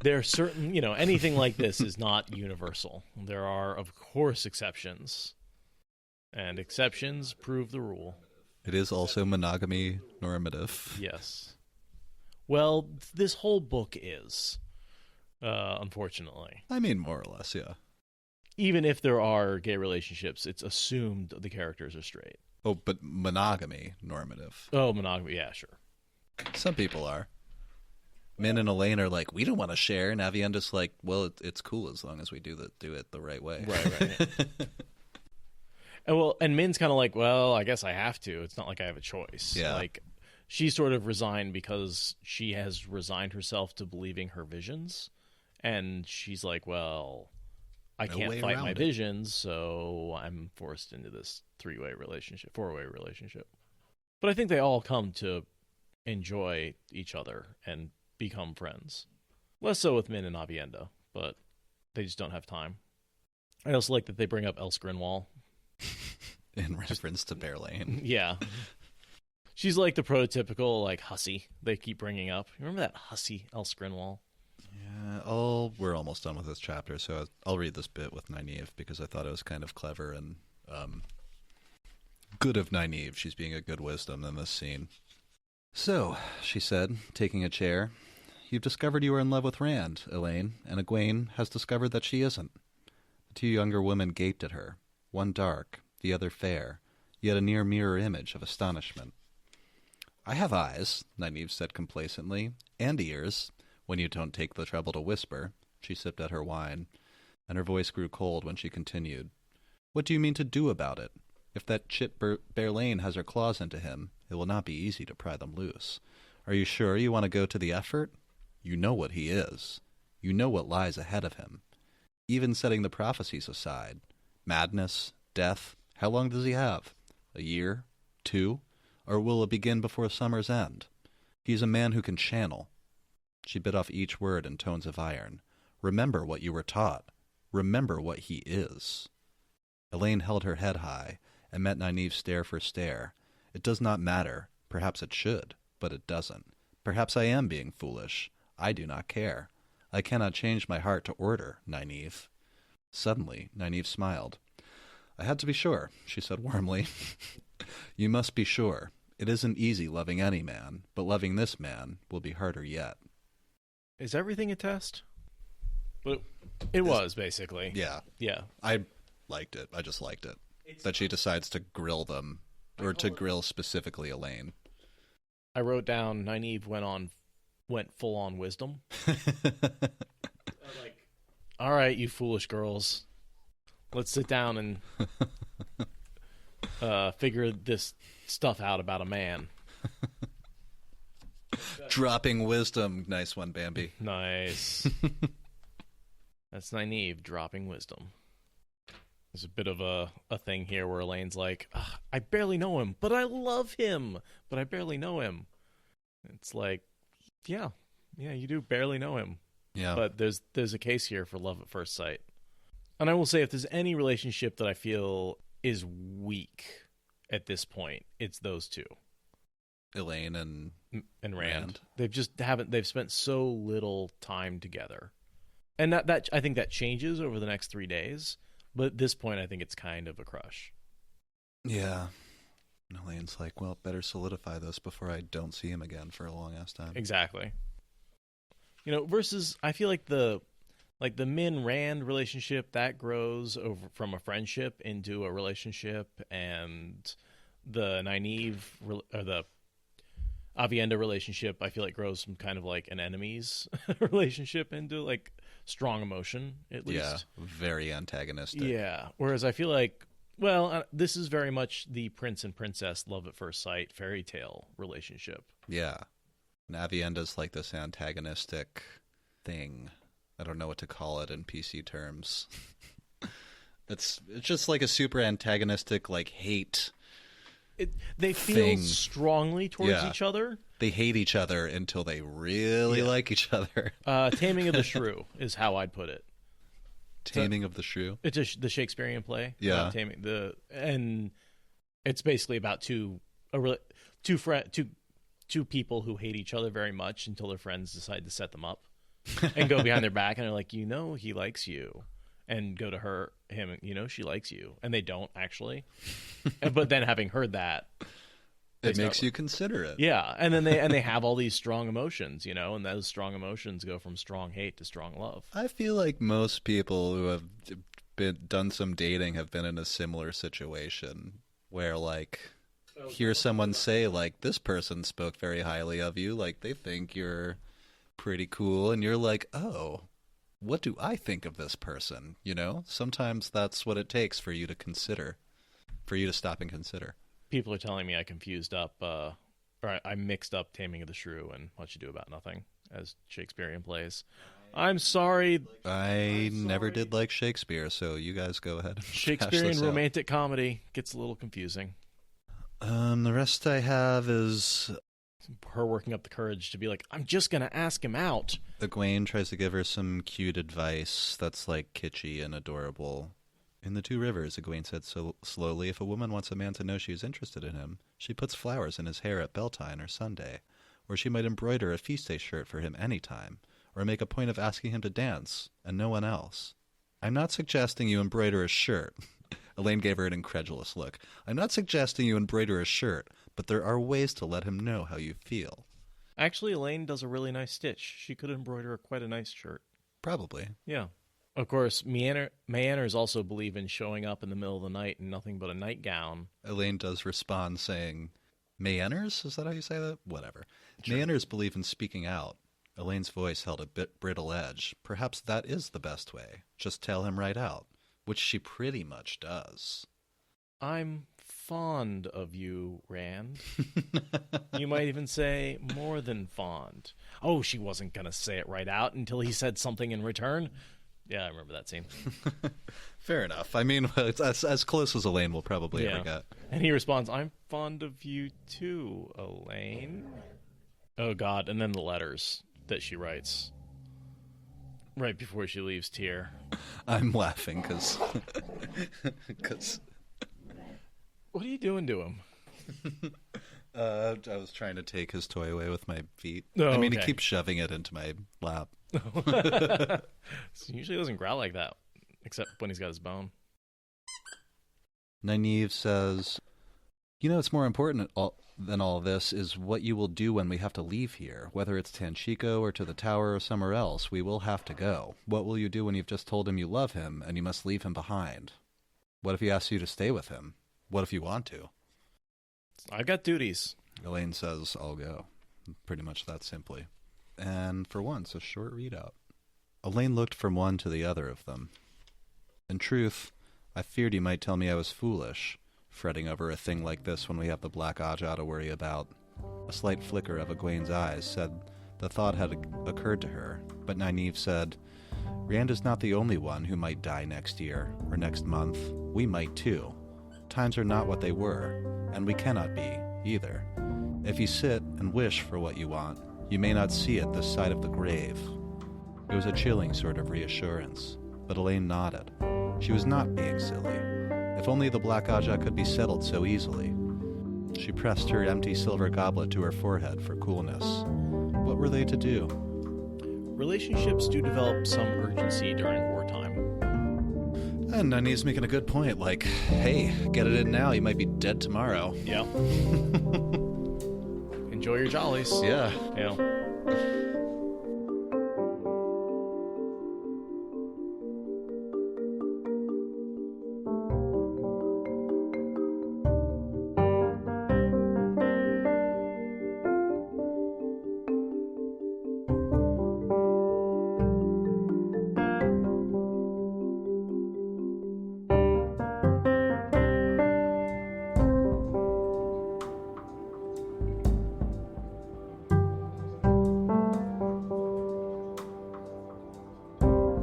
There are certain, you know, anything like this is not universal. There are, of course, exceptions. And exceptions prove the rule. It is also monogamy normative. Yes. Well, this whole book is, unfortunately. I mean, more or less, yeah. Even if there are gay relationships, it's assumed the characters are straight. Oh, but monogamy normative. Oh, monogamy, yeah, sure. Some people are. Min and Elaine are like, we don't want to share, and Avienda's like, well, it's cool as long as we do it the right way. Right. And Min's kind of like, well, I guess I have to. It's not like I have a choice. Yeah. Like, she sort of resigned because she has resigned herself to believing her visions. And she's like, well, I can't fight my visions, so I'm forced into this four-way relationship. But I think they all come to enjoy each other and become friends. Less so with Min and Avienda, but they just don't have time. I also like that they bring up Else Grinwall. In reference to Bear Lane. Yeah. She's like the prototypical, like, hussy they keep bringing up. You remember that hussy Else Grinwall? Yeah, we're almost done with this chapter, so I'll read this bit with Nynaeve because I thought it was kind of clever and good of Nynaeve. She's being a good wisdom in this scene. So, she said, taking a chair, you've discovered you are in love with Rand, Elaine, and Egwene has discovered that she isn't. The two younger women gaped at her, one dark, the other fair, yet a near mirror image of astonishment. I have eyes, Nynaeve said complacently, and ears, when you don't take the trouble to whisper. She sipped at her wine, and her voice grew cold when she continued. What do you mean to do about it? If that chit Bear Lane has her claws into him, it will not be easy to pry them loose. Are you sure you want to go to the effort? You know what he is. You know what lies ahead of him. Even setting the prophecies aside. Madness, death, how long does he have? A year? 2? Or will it begin before summer's end? He is a man who can channel. She bit off each word in tones of iron. Remember what you were taught. Remember what he is. Elaine held her head high and met Nynaeve's stare for stare. It does not matter. Perhaps it should, but it doesn't. Perhaps I am being foolish. I do not care. I cannot change my heart to order, Nynaeve. Suddenly, Nynaeve smiled. I had to be sure, she said warmly. You must be sure. It isn't easy loving any man, but loving this man will be harder yet. Is everything a test? But it was, basically. Yeah. Yeah. I liked it. I just liked it. That she decides to grill them, or to grill specifically Elaine. I wrote down Nynaeve went full on wisdom. All right, you foolish girls. Let's sit down and figure this stuff out about a man. Dropping wisdom. Nice one, Bambi. Nice. That's Nynaeve dropping wisdom. There's a bit of a thing here where Elaine's like, I barely know him, but I love him, but I barely know him. It's like, yeah, you do barely know him. Yeah. But there's a case here for love at first sight. And I will say, if there's any relationship that I feel is weak at this point, it's those two. Elaine and Rand. They've spent so little time together. And that I think that changes over the next 3 days. But at this point, I think it's kind of a crush. Yeah. And Elaine's like, well, better solidify this before I don't see him again for a long-ass time. Exactly. Versus, I feel like the Min-Rand relationship, that grows over from a friendship into a relationship, and the Nynaeve, or the Avienda relationship, I feel like grows from kind of like an enemies relationship into like strong emotion, at least. Yeah, very antagonistic. Yeah, whereas I feel like, this is very much the prince and princess love at first sight fairy tale relationship. Yeah. And Avienda's like this antagonistic thing. I don't know what to call it in PC terms. It's just like a super antagonistic, like, hate. They feel thing. Strongly towards each other. They hate each other until they really like each other. Taming of the Shrew is how I'd put it. Taming of the Shrew? It's the Shakespearean play. Yeah. And it's basically about two people who hate each other very much until their friends decide to set them up and go behind their back, and they're like, he likes you, and go to him, she likes you, and they don't actually. But then having heard that, it makes you consider it. Yeah, and then they have all these strong emotions, and those strong emotions go from strong hate to strong love. I feel like most people who have done some dating have been in a similar situation where, like, hear someone say, like, this person spoke very highly of you, like, they think you're pretty cool, and you're like, oh, what do I think of this person? Sometimes that's what it takes for you to stop and consider. People are telling me I confused up, or I mixed up Taming of the Shrew and What You Do About Nothing as Shakespearean plays. I'm sorry. I never did like Shakespeare, so you guys go ahead. Shakespearean romantic comedy gets a little confusing. The rest I have is her working up the courage to be like, I'm just going to ask him out. Egwene tries to give her some cute advice that's like kitschy and adorable. In the Two Rivers, Egwene said so slowly, if a woman wants a man to know she is interested in him, she puts flowers in his hair at Beltane or Sunday, or she might embroider a feast day shirt for him any time, or make a point of asking him to dance, and no one else. I'm not suggesting you embroider a shirt. Elaine gave her an incredulous look. I'm not suggesting you embroider a shirt, but there are ways to let him know how you feel. Actually, Elaine does a really nice stitch. She could embroider quite a nice shirt. Probably. Yeah. Of course, Mayanners also believe in showing up in the middle of the night in nothing but a nightgown. Elaine does respond saying, Mayanners? Is that how you say that? Whatever. Sure. Mayanners believe in speaking out. Elaine's voice held a bit brittle edge. Perhaps that is the best way. Just tell him right out. Which she pretty much does. I'm fond of you, Rand. You might even say more than fond. Oh, she wasn't going to say it right out until he said something in return. Yeah, I remember that scene. Fair enough. I mean, it's as close as Elaine will probably ever get. And he responds, I'm fond of you too, Elaine. Oh, God. And then the letters that she writes right before she leaves Tyr. I'm laughing because... What are you doing to him? I was trying to take his toy away with my feet. Oh, I mean, okay. he keeps shoving it into my lap. He usually doesn't growl like that, except when he's got his bone. Nynaeve says, it's more important than all this is what you will do when we have to leave here. Whether it's Tanchico or to the tower or somewhere else, we will have to go. What will you do when you've just told him you love him and you must leave him behind? What if he asks you to stay with him? What if you want to? I got duties. Elaine says, I'll go. Pretty much that simply. And for once, a short readout. Elaine looked from one to the other of them. In truth, I feared he might tell me I was foolish, fretting over a thing like this when we have the Black Aja to worry about. A slight flicker of Egwene's eyes said the thought had occurred to her, but Nynaeve said, Rand is not the only one who might die next year, or next month. We might too. Times are not what they were, and we cannot be, either. If you sit and wish for what you want, you may not see it this side of the grave. It was a chilling sort of reassurance, but Elaine nodded. She was not being silly. If only the Black Aja could be settled so easily. She pressed her empty silver goblet to her forehead for coolness. What were they to do? Relationships do develop some urgency during wartime. And Nynaeve's making a good point, like, hey, get it in now, you might be dead tomorrow. Yeah. Enjoy your jollies. Yeah. Yeah.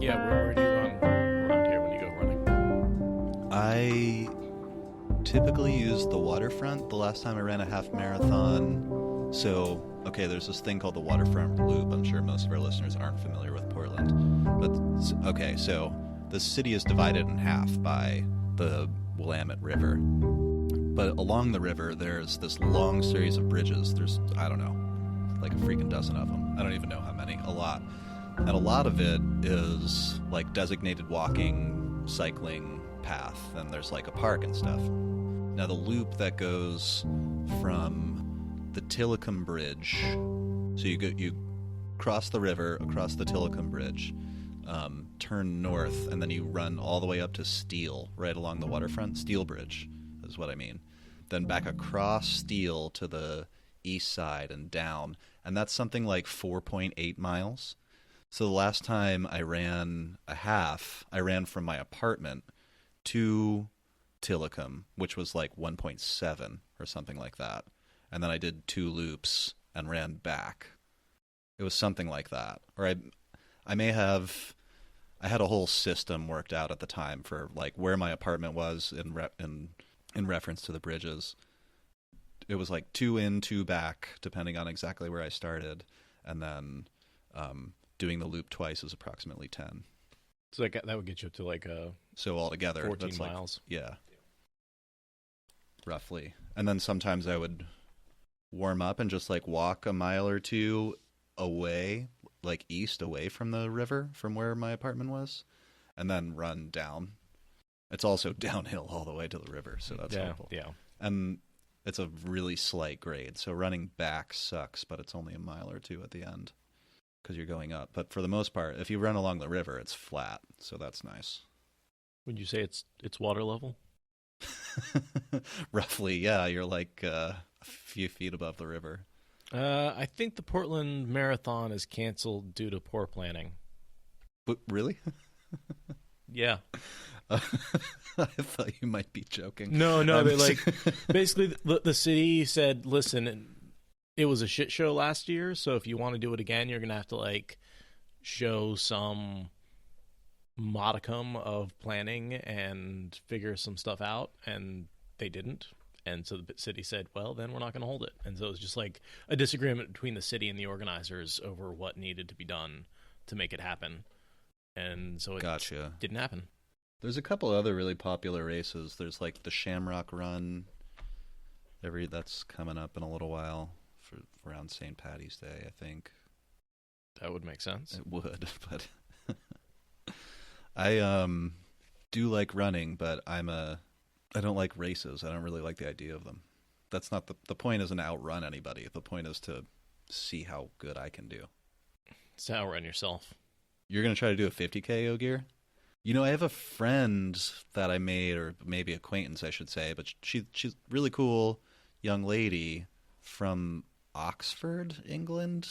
Yeah, where do you run around here when you go running? I typically use the Waterfront. The last time I ran a half marathon, so, okay, there's this thing called the Waterfront Bloop. I'm sure most of our listeners aren't familiar with Portland. But, okay, so the city is divided in half by the Willamette River. But along the river, there's this long series of bridges. There's, I don't know, like a freaking dozen of them. I don't even know how many. A lot. And a lot of it is like designated walking, cycling path, and there's like a park and stuff. Now the loop that goes from the Tillicum Bridge, so you cross the river across the Tillicum Bridge, turn north, and then you run all the way up to Steel, right along the waterfront. Steel Bridge is what I mean. Then back across Steel to the east side and down, and that's something like 4.8 miles. So the last time I ran a half, I ran from my apartment to Tillicum, which was like 1.7 or something like that. And then I did 2 loops and ran back. It was something like that. Or I may have, I had a whole system worked out at the time for like where my apartment was in reference to the bridges. It was like 2 in, 2 back, depending on exactly where I started. And then doing the loop twice is approximately 10. So that would get you up to like so altogether 14 that's miles. Like, yeah. Roughly. And then sometimes I would warm up and just like walk a mile or 2 away, like east away from the river from where my apartment was, and then run down. It's also downhill all the way to the river, so that's helpful. Yeah. And it's a really slight grade, so running back sucks, but it's only a mile or 2 at the end because you're going up. But for the most part, if you run along the river, it's flat, so that's nice. Would you say it's water level? Roughly, yeah. You're like a few feet above the river. I think the Portland Marathon is canceled due to poor planning. But really? Yeah. I thought you might be joking. No, they like basically the city said, listen, it was a shit show last year, so if you want to do it again, you're gonna have to like show some modicum of planning and figure some stuff out, and they didn't. And so the city said, well, then we're not going to hold it. And so it was just like a disagreement between the city and the organizers over what needed to be done to make it happen. And so it didn't happen. There's a couple other really popular races. There's like the Shamrock Run. That's coming up in a little while for around St. Patty's Day, I think. That would make sense. It would, but I do like running, but I don't like races. I don't really like the idea of them. That's not the point. Isn't to outrun anybody. The point is to see how good I can do. It's to outrun yourself. You're gonna try to do a 50K, Ogier? I have a friend that I made, or maybe acquaintance, I should say, but she's a really cool young lady from Oxford, England,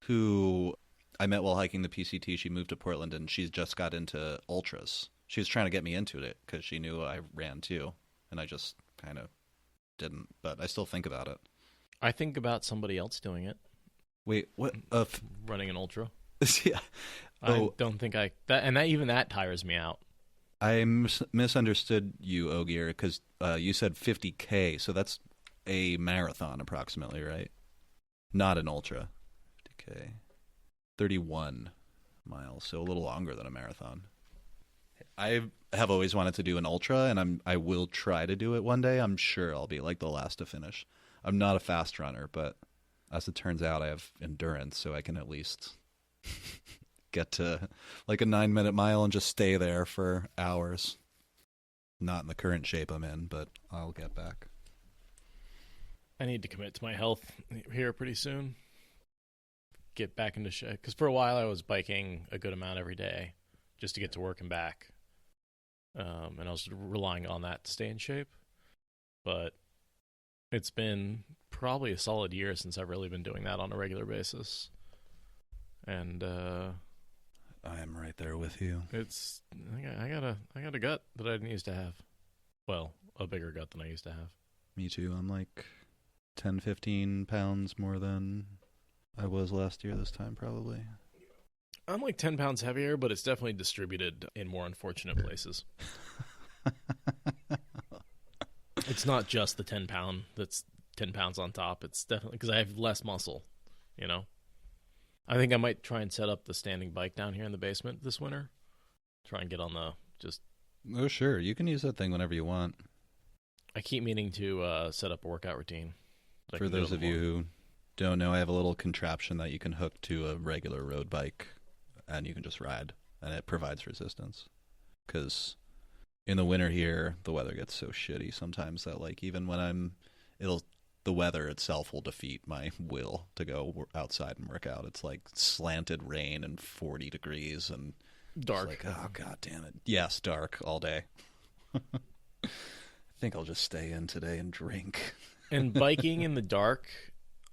who I met while hiking the PCT. She moved to Portland, and she's just got into ultras. She was trying to get me into it because she knew I ran too, and I just kind of didn't, but I still think about it. I think about somebody else doing it. Wait, what? Running an ultra. Yeah. I don't think even that tires me out. I misunderstood you, Ogier, because you said 50K, so that's a marathon approximately, right? Not an ultra. 50K. 31 miles, so a little longer than a marathon. I have always wanted to do an ultra, and I will try to do it one day. I'm sure I'll be like the last to finish. I'm not a fast runner, but as it turns out, I have endurance, so I can at least get to like a 9-minute mile and just stay there for hours. Not in the current shape I'm in, but I'll get back. I need to commit to my health here pretty soon. Get back into shape. Because for a while I was biking a good amount every day just to get to work and back. And I was relying on that to stay in shape. But it's been probably a solid year since I've really been doing that on a regular basis. And I am right there with you. I got a gut that I didn't used to have. Well, a bigger gut than I used to have. Me too. I'm like 10, 15 pounds more than I was last year this time, probably. I'm like 10 pounds heavier, but it's definitely distributed in more unfortunate places. It's not just the 10 pound that's 10 pounds on top. It's definitely because I have less muscle, I think I might try and set up the standing bike down here in the basement this winter. Try and get on Oh, sure. You can use that thing whenever you want. I keep meaning to set up a workout routine. For those of you who don't know, I have a little contraption that you can hook to a regular road bike, and you can just ride, and it provides resistance. Because in the winter here, the weather gets so shitty sometimes that, like, even when the weather itself will defeat my will to go outside and work out. It's like slanted rain and 40 degrees and dark. Like, oh, God damn it. Yes, dark all day. I think I'll just stay in today and drink. And biking in the dark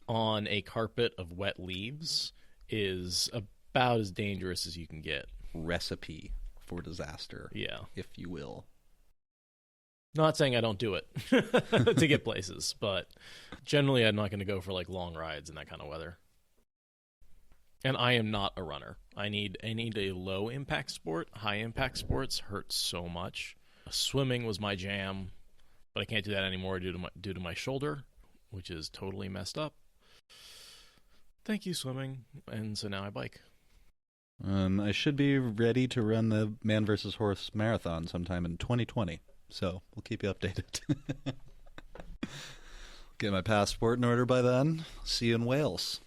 on a carpet of wet leaves is about as dangerous as you can get. Recipe for disaster. Yeah. If you will. Not saying I don't do it to get places, but generally I'm not going to go for like long rides in that kind of weather. And I am not a runner. I need a low impact sport. High impact sports hurt so much. Swimming was my jam, but I can't do that anymore due to my shoulder, which is totally messed up. Thank you, swimming. And so now I bike. I should be ready to run the Man vs. Horse marathon sometime in 2020. So we'll keep you updated. Get my passport in order by then. See you in Wales.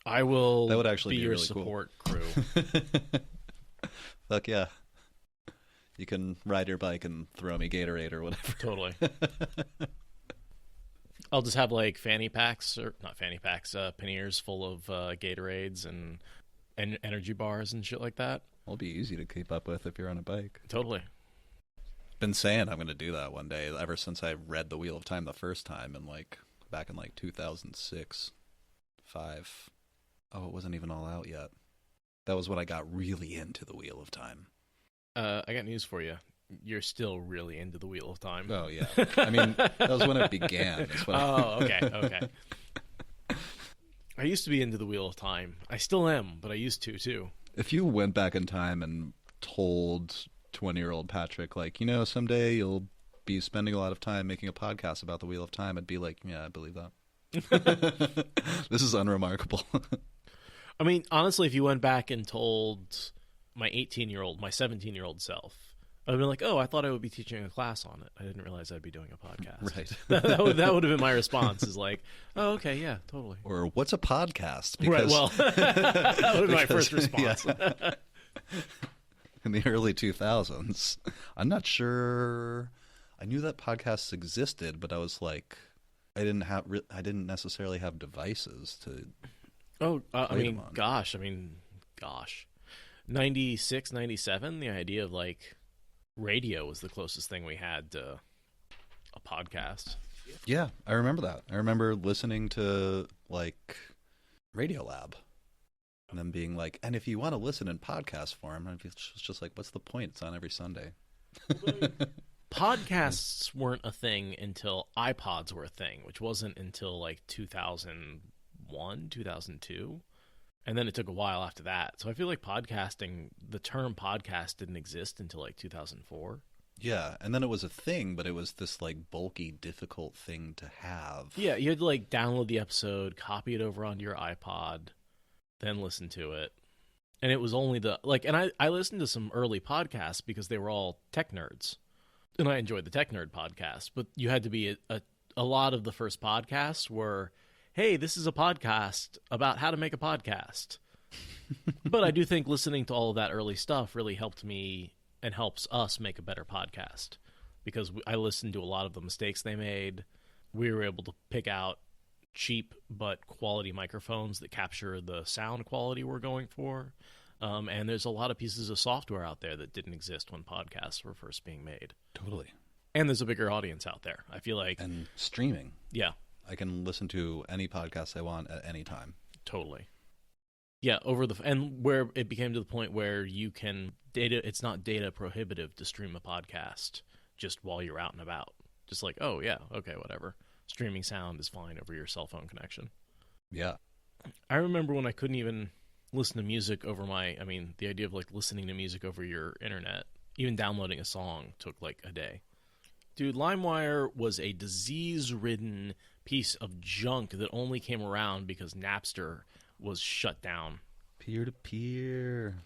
I will that would actually be your really support cool. crew. Fuck yeah. You can ride your bike and throw me Gatorade or whatever. Totally. I'll just have like fanny packs, or not fanny packs, panniers full of Gatorades and energy bars and shit like that. It'll be easy to keep up with if you're on a bike. Totally. Been saying I'm going to do that one day ever since I read The Wheel of Time the first time and back in 2006, 5. Oh, it wasn't even all out yet. That was when I got really into The Wheel of Time. I got news for you. You're still really into The Wheel of Time. Oh, yeah. I mean, that was when it began. Okay. I used to be into The Wheel of Time. I still am, but I used to, too. If you went back in time and told 20-year-old Patrick, someday you'll be spending a lot of time making a podcast about The Wheel of Time, I'd be like, yeah, I believe that. This is unremarkable. I mean, honestly, if you went back and told my 18-year-old, my 17-year-old self I'd been like, oh, I thought I would be teaching a class on it. I didn't realize I'd be doing a podcast. Right. that would have been my response, is like, oh, okay, yeah, totally. Or what's a podcast? Right, well, that would have been my first response. Yeah. In the early 2000s. I'm not sure. I knew that podcasts existed, but I was like, I didn't necessarily have devices to. Oh, gosh. 96, 97, the idea of like radio was the closest thing we had to a podcast. Yeah, I remember that. I remember listening to like Radiolab and them being like, and if you want to listen in podcast form, it's just like, what's the point? It's on every Sunday. Podcasts weren't a thing until iPods were a thing, which wasn't until like 2001, 2002. And then it took a while after that. So I feel like podcasting, the term podcast didn't exist until like 2004. Yeah, and then it was a thing, but it was this like bulky, difficult thing to have. Yeah, you had to like download the episode, copy it over onto your iPod, then listen to it. And it was only and I listened to some early podcasts because they were all tech nerds. And I enjoyed the tech nerd podcast, but you had to be a lot of the first podcasts were, hey, this is a podcast about how to make a podcast. But I do think listening to all of that early stuff really helped me and helps us make a better podcast, because I listened to a lot of the mistakes they made. We were able to pick out cheap but quality microphones that capture the sound quality we're going for. And there's a lot of pieces of software out there that didn't exist when podcasts were first being made. Totally. And there's a bigger audience out there, I feel like. And streaming. Yeah. I can listen to any podcast I want at any time. Totally. Yeah, and where it became to the point where you can it's not data prohibitive to stream a podcast just while you're out and about. Just like, oh yeah, okay, whatever. Streaming sound is fine over your cell phone connection. Yeah. I remember when I couldn't even listen to music over the idea of like listening to music over your internet, even downloading a song took like a day. Dude, LimeWire was a disease-ridden piece of junk that only came around because Napster was shut down. Peer-to-peer.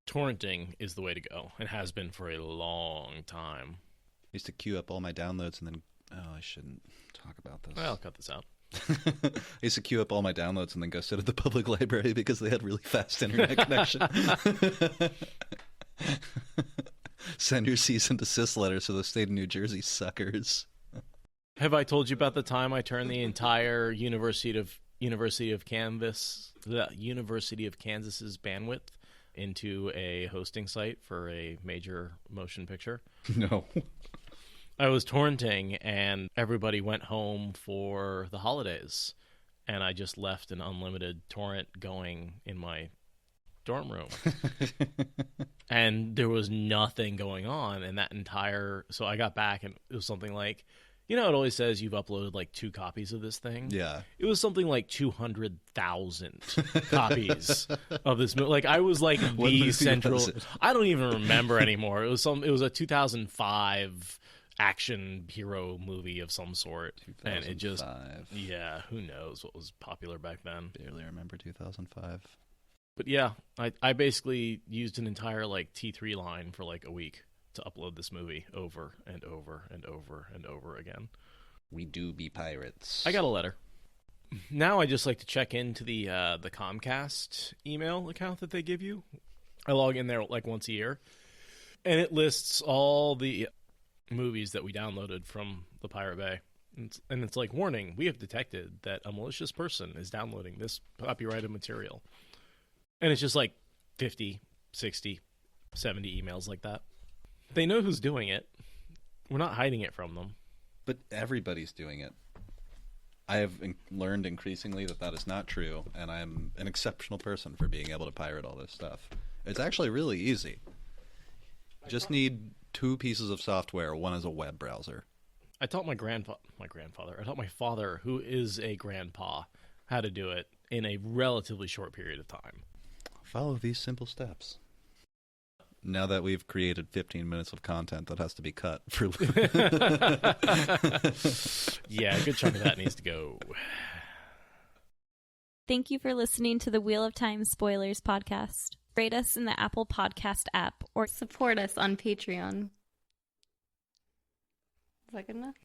Torrenting is the way to go, and has been for a long time. I used to queue up all my downloads and then... Oh, I shouldn't talk about this. Well, I'll cut this out. I used to queue up all my downloads and then go sit at the public library because they had really fast internet connection. Send your cease and desist letters to the state of New Jersey, suckers. Have I told you about the time I turned the entire University of Kansas's bandwidth into a hosting site for a major motion picture? No. I was torrenting, and everybody went home for the holidays, and I just left an unlimited torrent going in my dorm room. And there was nothing going on in that entire... So I got back, and it was something like... You know, it always says you've uploaded like 2 copies of this thing. Yeah. It was something like 200,000 copies of this movie. Like I was like the central. I don't even remember anymore. It was a 2005 action hero movie of some sort, and it just who knows what was popular back then. Barely remember 2005. But yeah, I basically used an entire like T3 line for like a week to upload this movie over and over and over and over again. We do be pirates. I got a letter. Now I just like to check into the Comcast email account that they give you. I log in there like once a year, and it lists all the movies that we downloaded from the Pirate Bay. And it's like, warning, we have detected that a malicious person is downloading this copyrighted material. And it's just like 50, 60, 70 emails like that. They know who's doing it. We're not hiding it from them. But everybody's doing it. I have learned increasingly that is not true, and I'm an exceptional person for being able to pirate all this stuff. It's actually really easy. Just need 2 pieces of software. One is a web browser. I taught I taught my father, who is a grandpa, how to do it in a relatively short period of time. Follow these simple steps. Now that we've created 15 minutes of content that has to be cut for yeah, a good chunk of that needs to go. Thank you for listening to the Wheel of Time Spoilers podcast. Rate us in the Apple Podcast app or support us on Patreon. that good enough?